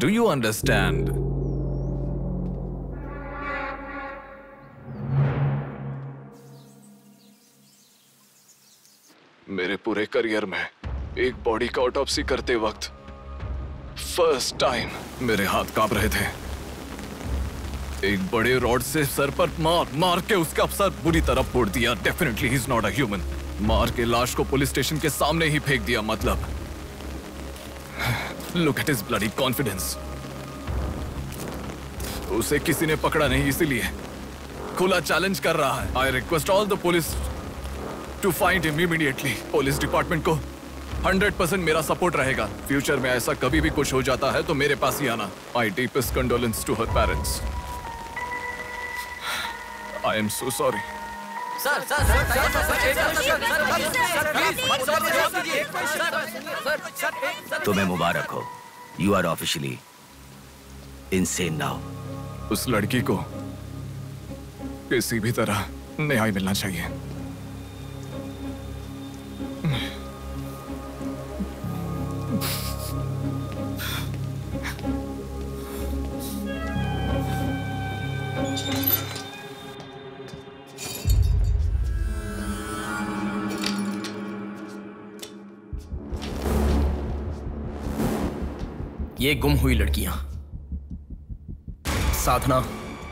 do you understand? मेरे पूरे करियर में एक बॉडी का ऑटोप्सी करते वक्त फर्स्ट टाइम मेरे हाथ कांप रहे थे। एक बड़े रॉड से सर पर मार के उसका सर बुरी तरह फोड़ दिया। Definitely he is not a human. मार के लाश को पुलिस स्टेशन के सामने ही फेंक दिया। मतलब look at his bloody confidence. उसे किसी ने पकड़ा नहीं, इसीलिए खुला चैलेंज कर रहा है। I request all the police to find him immediately. Police department को 100% मेरा सपोर्ट रहेगा। फ्यूचर में ऐसा कभी भी कुछ हो जाता है तो मेरे पास ही आना। My deepest condolence to her parents. I am so sorry. तुम्हें मुबारक हो, you are officially insane now. उस लड़की को किसी भी तरह न्याय मिलना चाहिए। ये गुम हुई लड़कियां साधना,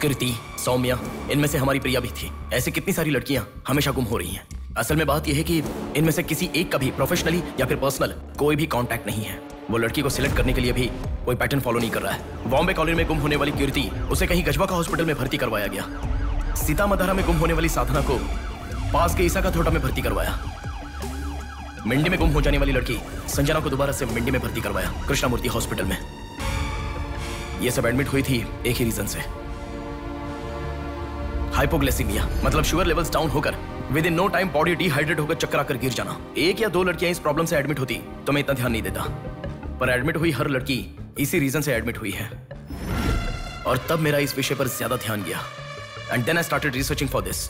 कृति, सौम्या, इनमें से हमारी प्रिया भी थी। ऐसे कितनी सारी लड़कियां हमेशा गुम हो रही हैं। असल में बात यह है कि इनमें से किसी एक का भी प्रोफेशनली या फिर पर्सनल कोई भी कांटेक्ट नहीं है। वो लड़की को सिलेक्ट करने के लिए भी कोई पैटर्न फॉलो नहीं कर रहा है। बॉम्बे कॉलोनी में गुम होने वाली कीर्ति, उसे कहीं गजवा का हॉस्पिटल में भर्ती करवाया गया। सीतामढ़ी में गुम होने वाली साधना को पास के ईसा का थोटा में भर्ती करवाया। मिंडी में गुम हो जाने वाली लड़की संजना को दोबारा से मिंडी में भर्ती करवाया, कृष्णामूर्ति हॉस्पिटल में। ये सब एडमिट हुई थी एक ही रीजन से, हाइपोग्लाइसेमिया, मतलब शुगर लेवल्स डाउन होकर within no time body dehydrate होकर चक्कर आकर गिर जाना। एक या दो लड़कियां इस प्रॉब्लम से एडमिट होती तो मैं इतना ध्यान नहीं देता, पर एडमिट हुई हर लड़की इसी रीजन से एडमिट हुई है। और तब मेरा इस विषय पर ज्यादा ध्यान गया and then I started researching for this.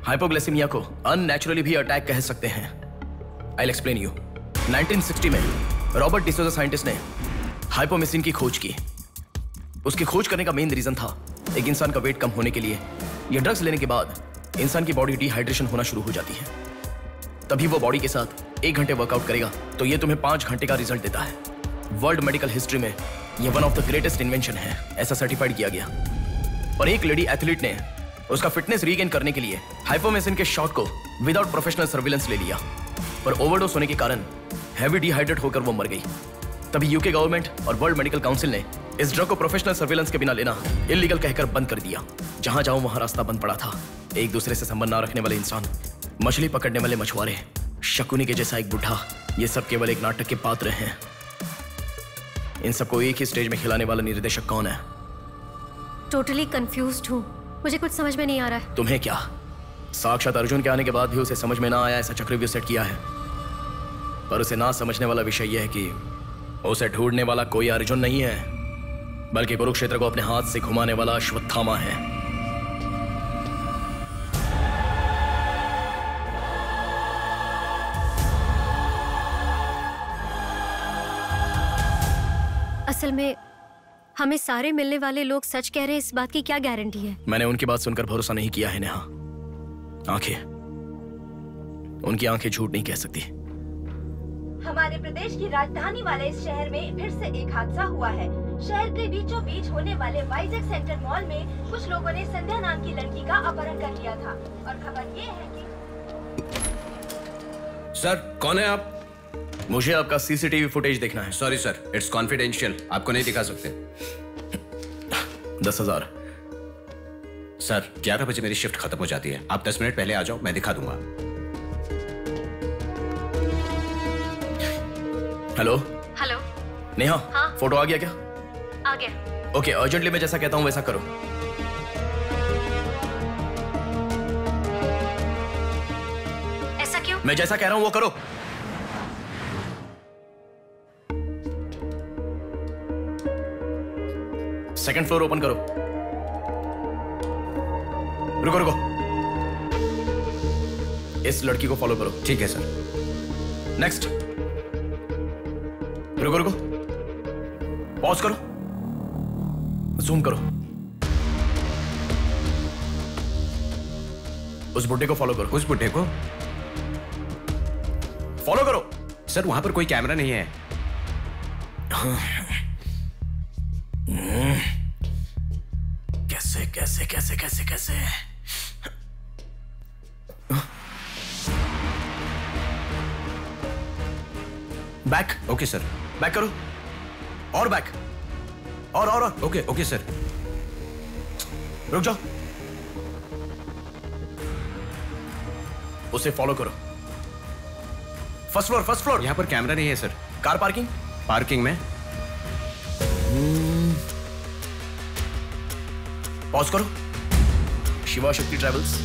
Hypoglycaemia को अननेचुरली भी अटैक कह सकते हैं। I'll explain you. 1960 में रॉबर्ट डिसोजा साइंटिस्ट ने हाइपोमेसिन की खोज की। उसकी खोज करने का मेन रीजन था एक इंसान का वेट कम होने के लिए ये ड्रग्स लेने के बाद इंसान की बॉडी डिहाइड्रेशन होना शुरू हो जाती है। तभी वो बॉडी के साथ 1 घंटे वर्कआउट करेगा तो ये तुम्हें 5 घंटे का रिजल्ट देता है। वर्ल्ड मेडिकल हिस्ट्री में ये one of the greatest invention है, ऐसा सर्टिफाइड किया गया। और एक लेडी एथलीट ने उसका फिटनेस रीगेन करने के लिए हाइपोमेसिन के शॉट को विदाउट प्रोफेशनल सर्विलेंस ले लिया, पर ओवरडोज होने के कारण हैवी डिहाइड्रेट होकर वो मर गई। तभी यूके गवर्नमेंट और वर्ल्ड मेडिकल काउंसिल ने इस ड्रग को प्रोफेशनल सर्विलेंस के बिना लेना इलीगल कहकर बंद कर दिया। जहां जाऊं वहां रास्ता बंद पड़ा था। एक दूसरे से संबंध ना रखने वाले इंसान, मछली पकड़ने वाले मछुआरे, शकुनी के जैसा एक बुढ़ा, ये सब केवल एक नाटक के पात्र हैं। इन सबको एक ही स्टेज में खिलाने वाला निर्देशक कौन है? टोटली कंफ्यूज्ड हूँ, मुझे कुछ समझ में नहीं आ रहा है। तुम्हें क्या? साक्षात अर्जुन के आने के बाद भी उसे समझ में ना आया ऐसा चक्रव्यूह सेट किया है। पर उसे ना समझने वाला विषय यह है कि उसे ढूंढने वाला कोई अर्जुन नहीं है, बल्कि कुरुक्षेत्र को अपने हाथ से घुमाने वाला अश्वत्थामा है। असल में हमें सारे मिलने वाले लोग सच कह रहे हैं, इस बात की क्या गारंटी है? मैंने उनकी बात सुनकर भरोसा नहीं किया है नेहा। आंखें, उनकी आंखें झूठ नहीं कह सकती। हमारे प्रदेश की राजधानी वाले इस शहर में फिर से एक हादसा हुआ है। शहर के बीचों बीच होने वाले वाइजैक सेंटर मॉल में कुछ लोगों ने संध्या नाम की लड़की का अपहरण कर लिया था और खबर ये है कि सर, कौन है आप? मुझे आपका सीसीटीवी फुटेज देखना है। सॉरी सर, इट्स कॉन्फिडेंशियल, आपको नहीं दिखा सकते। 10,000। सर, 11 बजे मेरी शिफ्ट खत्म हो जाती है, आप 10 मिनट पहले आ जाओ, मैं दिखा दूंगा। हेलो हेलो नेहा, हाँ? फोटो आ गया क्या? आ गया। ओके, अर्जेंटली मैं जैसा कहता हूँ वैसा करो। ऐसा क्यों? मैं जैसा कह रहा हूँ वो करो। सेकंड फ्लोर ओपन करो। रुको रुको, इस लड़की को फॉलो करो। ठीक है सर। नेक्स्ट। रुको रुको, पॉज करो, जूम करो। उस बुड्ढे को फॉलो करो। उस बुड्ढे को फॉलो करो। सर, वहां पर कोई कैमरा नहीं है। कैसे कैसे कैसे कैसे कैसे? बैक। Okay sir. बैक करो, और बैक, और ओके ओके सर। रुक जाओ, उसे फॉलो करो। First floor, first floor. यहाँ पर कैमरा नहीं है सर। Car parking? पार्किंग में। पॉज करो। शिवा शक्ति ट्रैवल्स।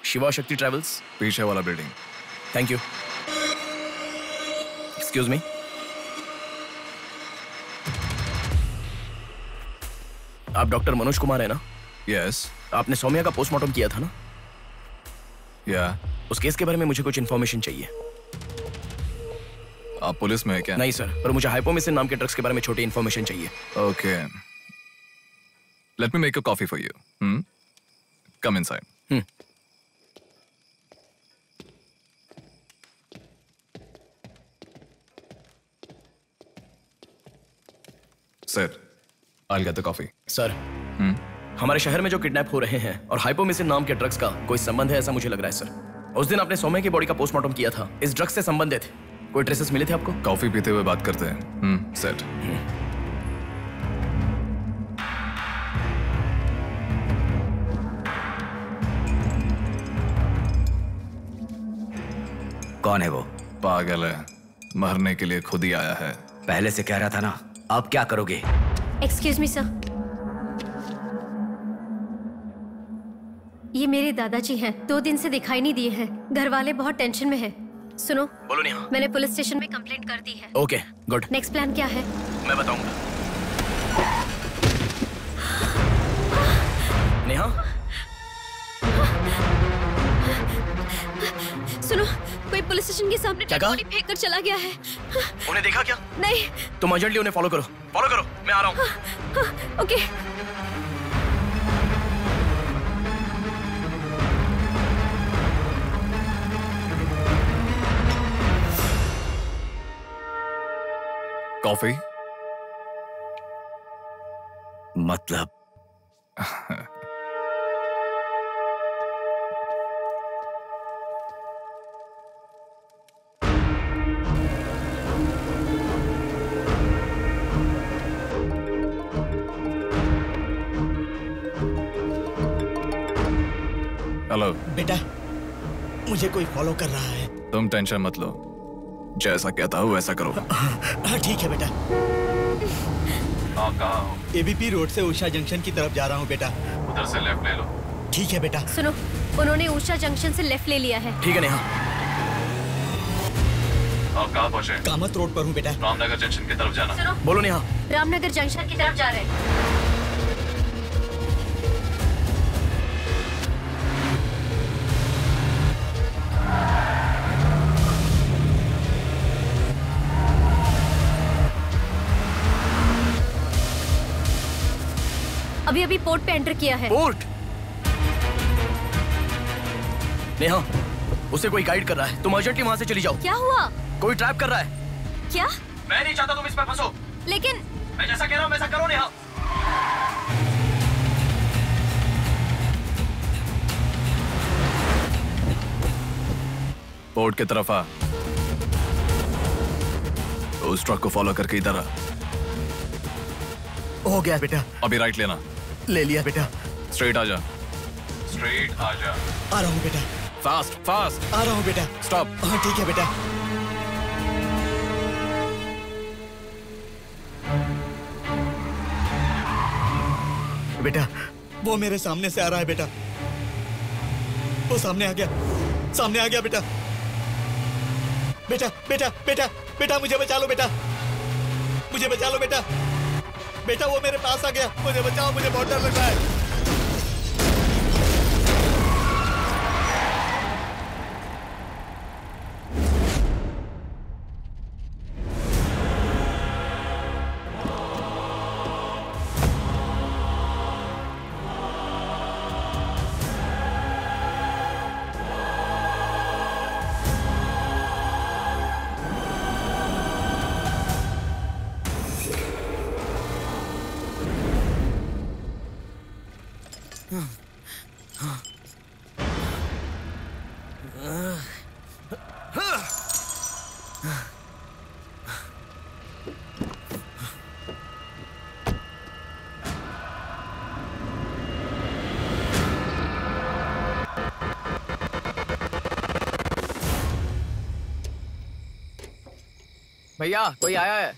शिवा शक्ति ट्रैवल्स, पीछे वाला building. Thank you. Excuse me, आप डॉक्टर मनोज कुमार है ना? यस। आपने सौम्या का पोस्टमार्टम किया था ना? या। उस केस के बारे में मुझे कुछ इन्फॉर्मेशन चाहिए। आप पुलिस में है क्या? नहीं सर, पर मुझे हाइपोमेसिन नाम के ड्रग्स के बारे में छोटी इन्फॉर्मेशन चाहिए। Okay, let me make a coffee for you. Come inside. Sir, I'll get the coffee. Sir, हमारे शहर में जो किडनैप हो रहे हैं और हाइपोमेसिन नाम के ड्रग्स का कोई संबंध है ऐसा मुझे लग रहा है सर। उस दिन आपने सौम्या की बॉडी का पोस्टमार्टम किया था, इस ड्रग्स से संबंधित कोई ट्रेसेस मिले थे आपको? कॉफी पीते हुए बात करते हैं। सेट। कौन है वो? पागल है, मरने के लिए खुद ही आया है। पहले से कह रहा था ना, अब क्या करोगे? एक्सक्यूज मी सर, ये मेरे दादाजी हैं, 2 दिन से दिखाई नहीं दिए हैं। घर वाले बहुत टेंशन में हैं। सुनो। बोलो नेहा। मैंने पुलिस स्टेशन में कंप्लेंट कर दी है। Okay good. नेक्स्ट प्लान क्या है? मैं बताऊंगा। नेहा सुनो, कोई पुलिस स्टेशन के सामने डेड बॉडी फेंक कर चला गया है। उन्हें देखा क्या? नहीं। तुम अर्जेंटली उन्हें फॉलो करो, मैं आ रहा हूँ। ओके। कॉफी? मतलब हेलो बेटा, मुझे कोई फॉलो कर रहा है। तुम टेंशन मत लो, जैसा कहता हूँ वैसा करो। हाँ ठीक है बेटा। आप कहाँ हो? एबीपी रोड से उषा जंक्शन की तरफ जा रहा हूँ बेटा। उधर से लेफ्ट ले लो। ठीक है बेटा। सुनो, उन्होंने उषा जंक्शन से लेफ्ट ले लिया है। ठीक है नेहा। आप कहाँ पहुँचे? कामत रोड पर हूँ बेटा। रामनगर जंक्शन की तरफ जाना। सुनो। बोलो नेहा। रामनगर जंक्शन की तरफ जा रहे हैं। अभी पोर्ट पे एंटर किया है। पोर्ट? नेहा, उसे कोई गाइड कर रहा है, तुम अर्जेंटली वहां से चली जाओ। क्या हुआ? कोई ट्रैप कर रहा है। क्या? मैं नहीं चाहता तुम इस पर फंसो। लेकिन मैं जैसा कह रहा हूँ वैसा करो नेहा। पोर्ट की तरफ आ। उस ट्रक को फॉलो करके इधर आ। हो गया बेटा। अभी राइट लेना। ले लिया बेटा। स्ट्रेट आ जा। स्ट्रेट आ जा। आ रहा हूँ बेटा। Fast fast. आ रहा हूँ बेटा। स्टॉप। हाँ ठीक है बेटा। बेटा, वो मेरे सामने से आ रहा है बेटा। वो सामने आ गया, सामने आ गया बेटा। बेटा बेटा बेटा बेटा मुझे बचा लो बेटा, मुझे बचा लो बेटा। बेटा वो मेरे पास आ गया, मुझे बचाओ, मुझे बहुत डर लग रहा है। भैया कोई आया है।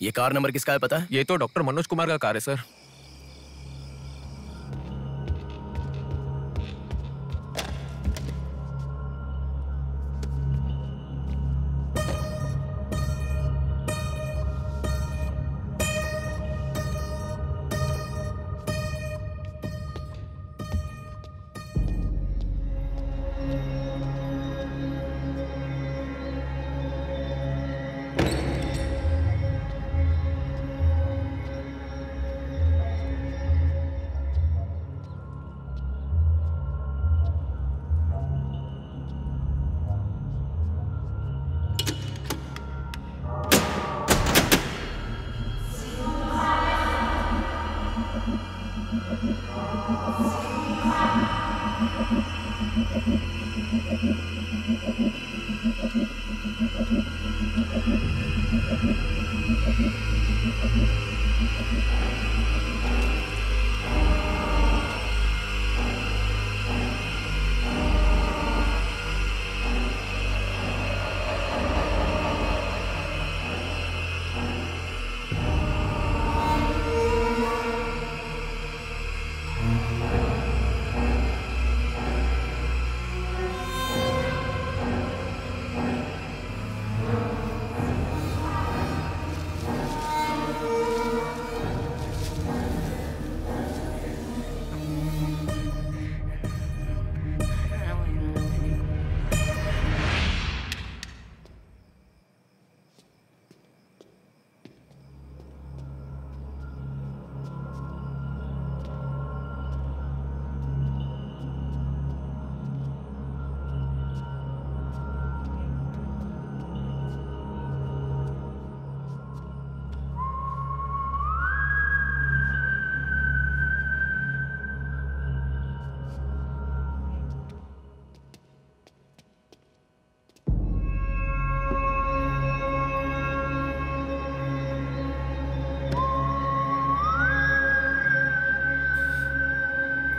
ये कार नंबर किसका है पता है? ये तो डॉक्टर मनोज कुमार का कार है sir.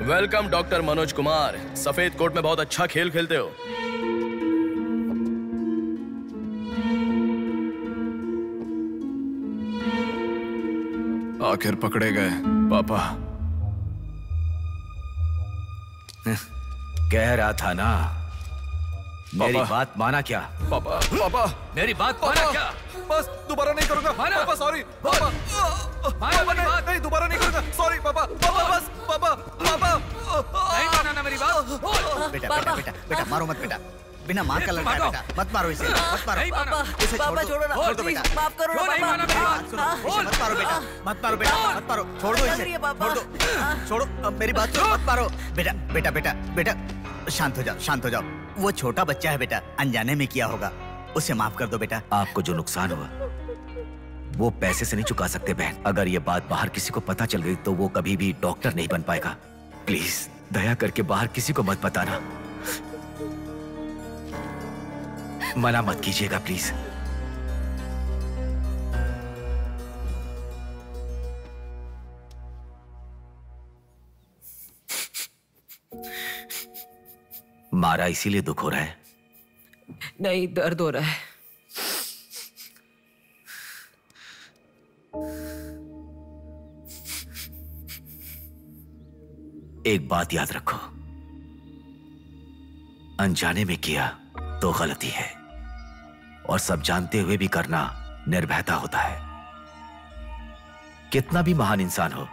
Welcome doctor Manoj Kumar. सफेद कोट में बहुत अच्छा खेल खेलते हो। आखिर पकड़े गए पापा। कह रहा था ना, मेरी बात माना क्या? पापा पापा मेरी बात माना क्या? बस दोबारा नहीं करूंगा पापा, सॉरी पापा। पापा नहीं दोबारा नहीं करूंगा, सॉरी पापा। पापा बस पापा पापा नहीं माना ना मेरी बात। बेटा बेटा बेटा बेटा मारो मत बेटा, बिना माँ का लड़का है बेटा, मत मारो इसे, मत मारो। इसे छोड़ दो, छोड़ दो बेटा, माफ करो ना पापा। मत मारो बेटा, मत मारो बेटा, मत मारो, छोड़ दो इसे, छोड़ दो, छोड़ो। अब मेरी बात सुनो, मत मारो बेटा बेटा बेटा बेटा, शांत हो जाओ, शांत हो जाओ। वो छोटा बच्चा है बेटा, अनजाने में किया होगा, उसे माफ कर दो बेटा। आपको जो नुकसान हुआ वो पैसे से नहीं चुका सकते बहन। अगर ये बात बाहर किसी को पता चल गई तो वो कभी भी डॉक्टर नहीं बन पाएगा। प्लीज दया करके बाहर किसी को मत बताना, मना मत कीजिएगा प्लीज। मारा इसीलिए दुख हो रहा है? नहीं, दर्द हो रहा है। एक बात याद रखो, अनजाने में किया तो गलती है, और सब जानते हुए भी करना निर्भयता होता है। कितना भी महान इंसान हो,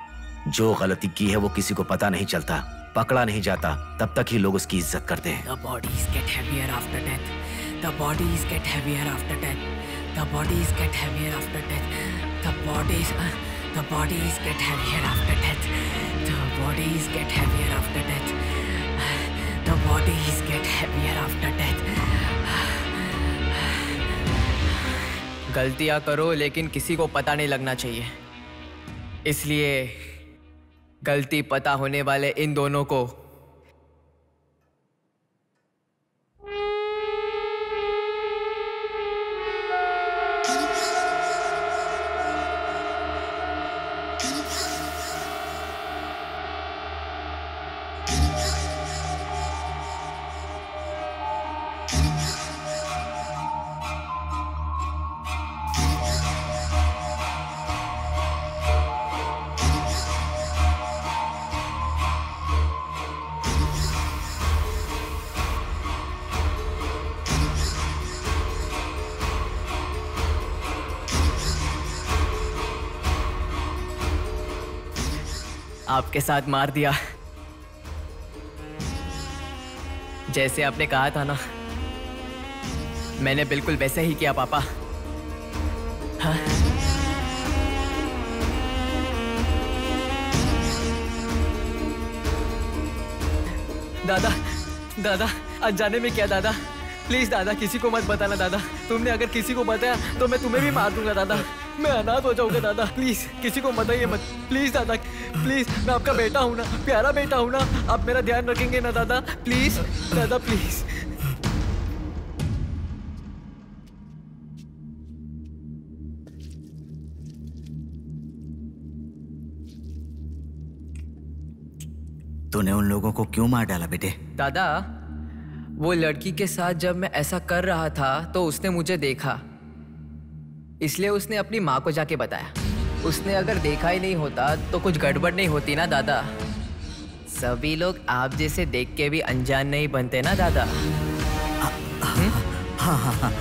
जो गलती की है वो किसी को पता नहीं चलता, पकड़ा नहीं जाता, तब तक ही लोग उसकी इज्जत करते हैं। The bodies get heavier after death. The bodies get heavier after death. The bodies get heavier after death. The bodies get heavier after death. The bodies get heavier after death. The bodies get heavier after death. गलतियां करो लेकिन किसी को पता नहीं लगना चाहिए, इसलिए गलती पता होने वाले इन दोनों को आपके साथ मार दिया, जैसे आपने कहा था ना, मैंने बिल्कुल वैसे ही किया पापा। हाँ? दादा दादा अनजाने में किया दादा, प्लीज दादा किसी को मत बताना दादा। तुमने अगर किसी को बताया तो मैं तुम्हें भी मार दूंगा दादा, मैं अनाथ हो जाऊंगा दादा। प्लीज किसी को बताइए मत, प्लीज दादा प्लीज। मैं आपका बेटा हूं ना, प्यारा बेटा हूं ना, आप मेरा ध्यान रखेंगे ना दादा? प्लीज दादा प्लीज। तूने उन लोगों को क्यों मार डाला बेटे? दादा वो लड़की के साथ जब मैं ऐसा कर रहा था तो उसने मुझे देखा, इसलिए उसने अपनी माँ को जाके बताया। उसने अगर देखा ही नहीं होता तो कुछ गड़बड़ नहीं होती ना दादा। सभी लोग आप जैसे देख के भी अनजान नहीं बनते ना दादा। हाँ हाँ हाँ।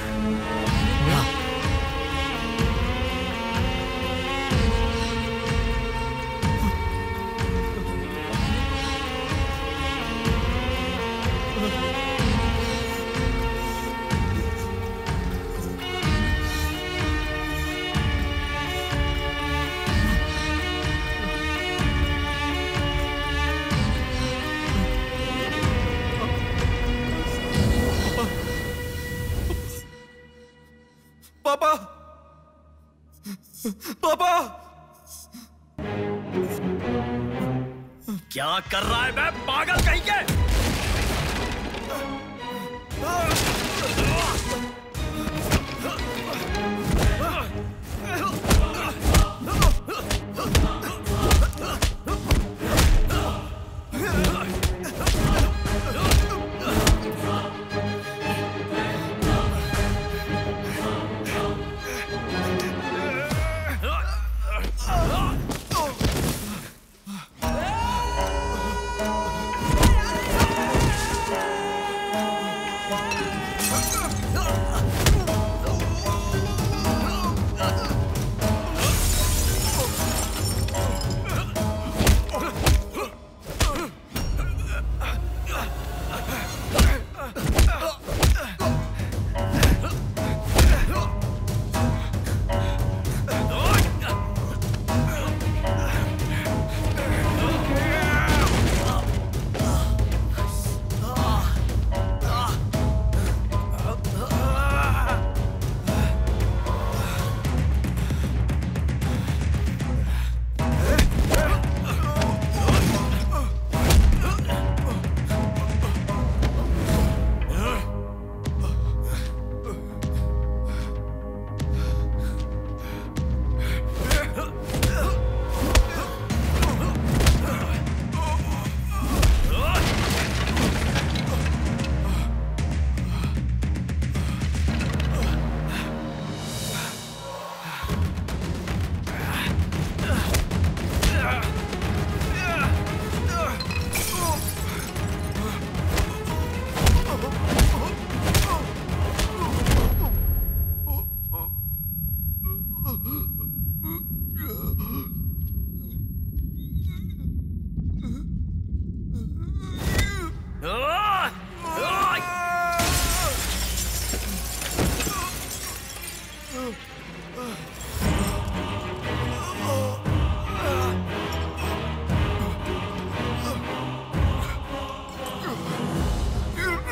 पापा पापा क्या कर रहा है मैं पागल कहीं के?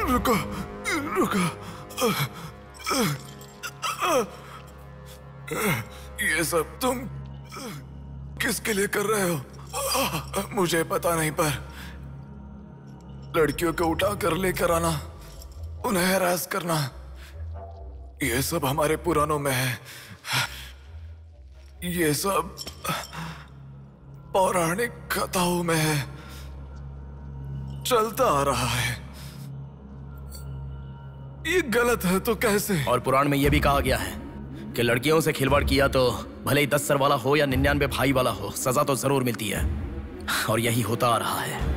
रुको रुको, ये सब तुम किसके लिए कर रहे हो? मुझे पता नहीं, पर लड़कियों को उठा कर लेकर आना, उन्हें हैरास करना, ये सब हमारे पुराणों में है। ये सब पौराणिक कथाओं में है, चलता आ रहा है। ये गलत है तो कैसे? और पुराण में यह भी कहा गया है कि लड़कियों से खिलवाड़ किया तो भले ही 10 सर वाला हो या 99 भाई वाला हो, सजा तो जरूर मिलती है। और यही होता आ रहा है।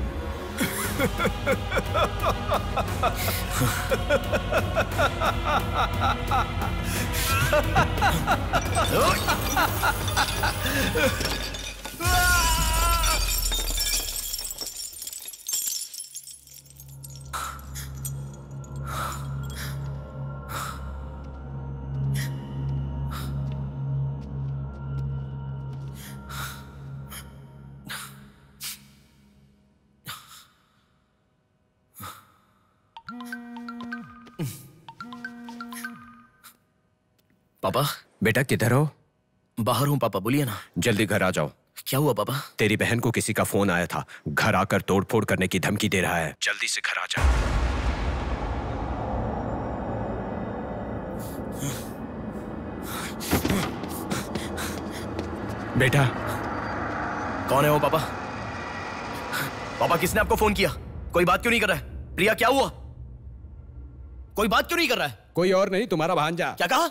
पापा। बेटा किधर हो? बाहर हूँ पापा, बोलिए ना। जल्दी घर आ जाओ। क्या हुआ पापा? तेरी बहन को किसी का फोन आया था, घर आकर तोड़फोड़ करने की धमकी दे रहा है। जल्दी से घर आ जा। बेटा। कौन है वो पापा? पापा किसने आपको फोन किया? कोई बात क्यों नहीं कर रहा है? प्रिया क्या हुआ? कोई बात क्यों नहीं कर रहा है? कोई और नहीं, तुम्हारा भांजा। क्या कहा?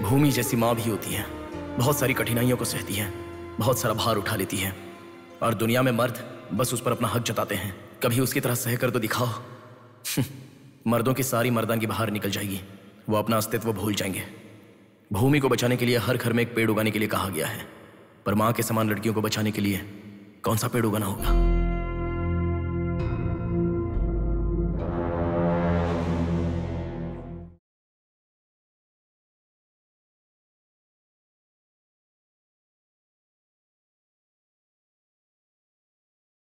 भूमि जैसी माँ भी होती है, बहुत सारी कठिनाइयों को सहती है, बहुत सारा भार उठा लेती है। और दुनिया में मर्द बस उस पर अपना हक जताते हैं। कभी उसकी तरह सह कर तो दिखाओ। मर्दों की सारी मर्दानगी बाहर निकल जाएगी, वो अपना अस्तित्व भूल जाएंगे। भूमि को बचाने के लिए हर घर में एक पेड़ उगाने के लिए कहा गया है, पर माँ के समान लड़कियों को बचाने के लिए कौन सा पेड़ उगाना होगा?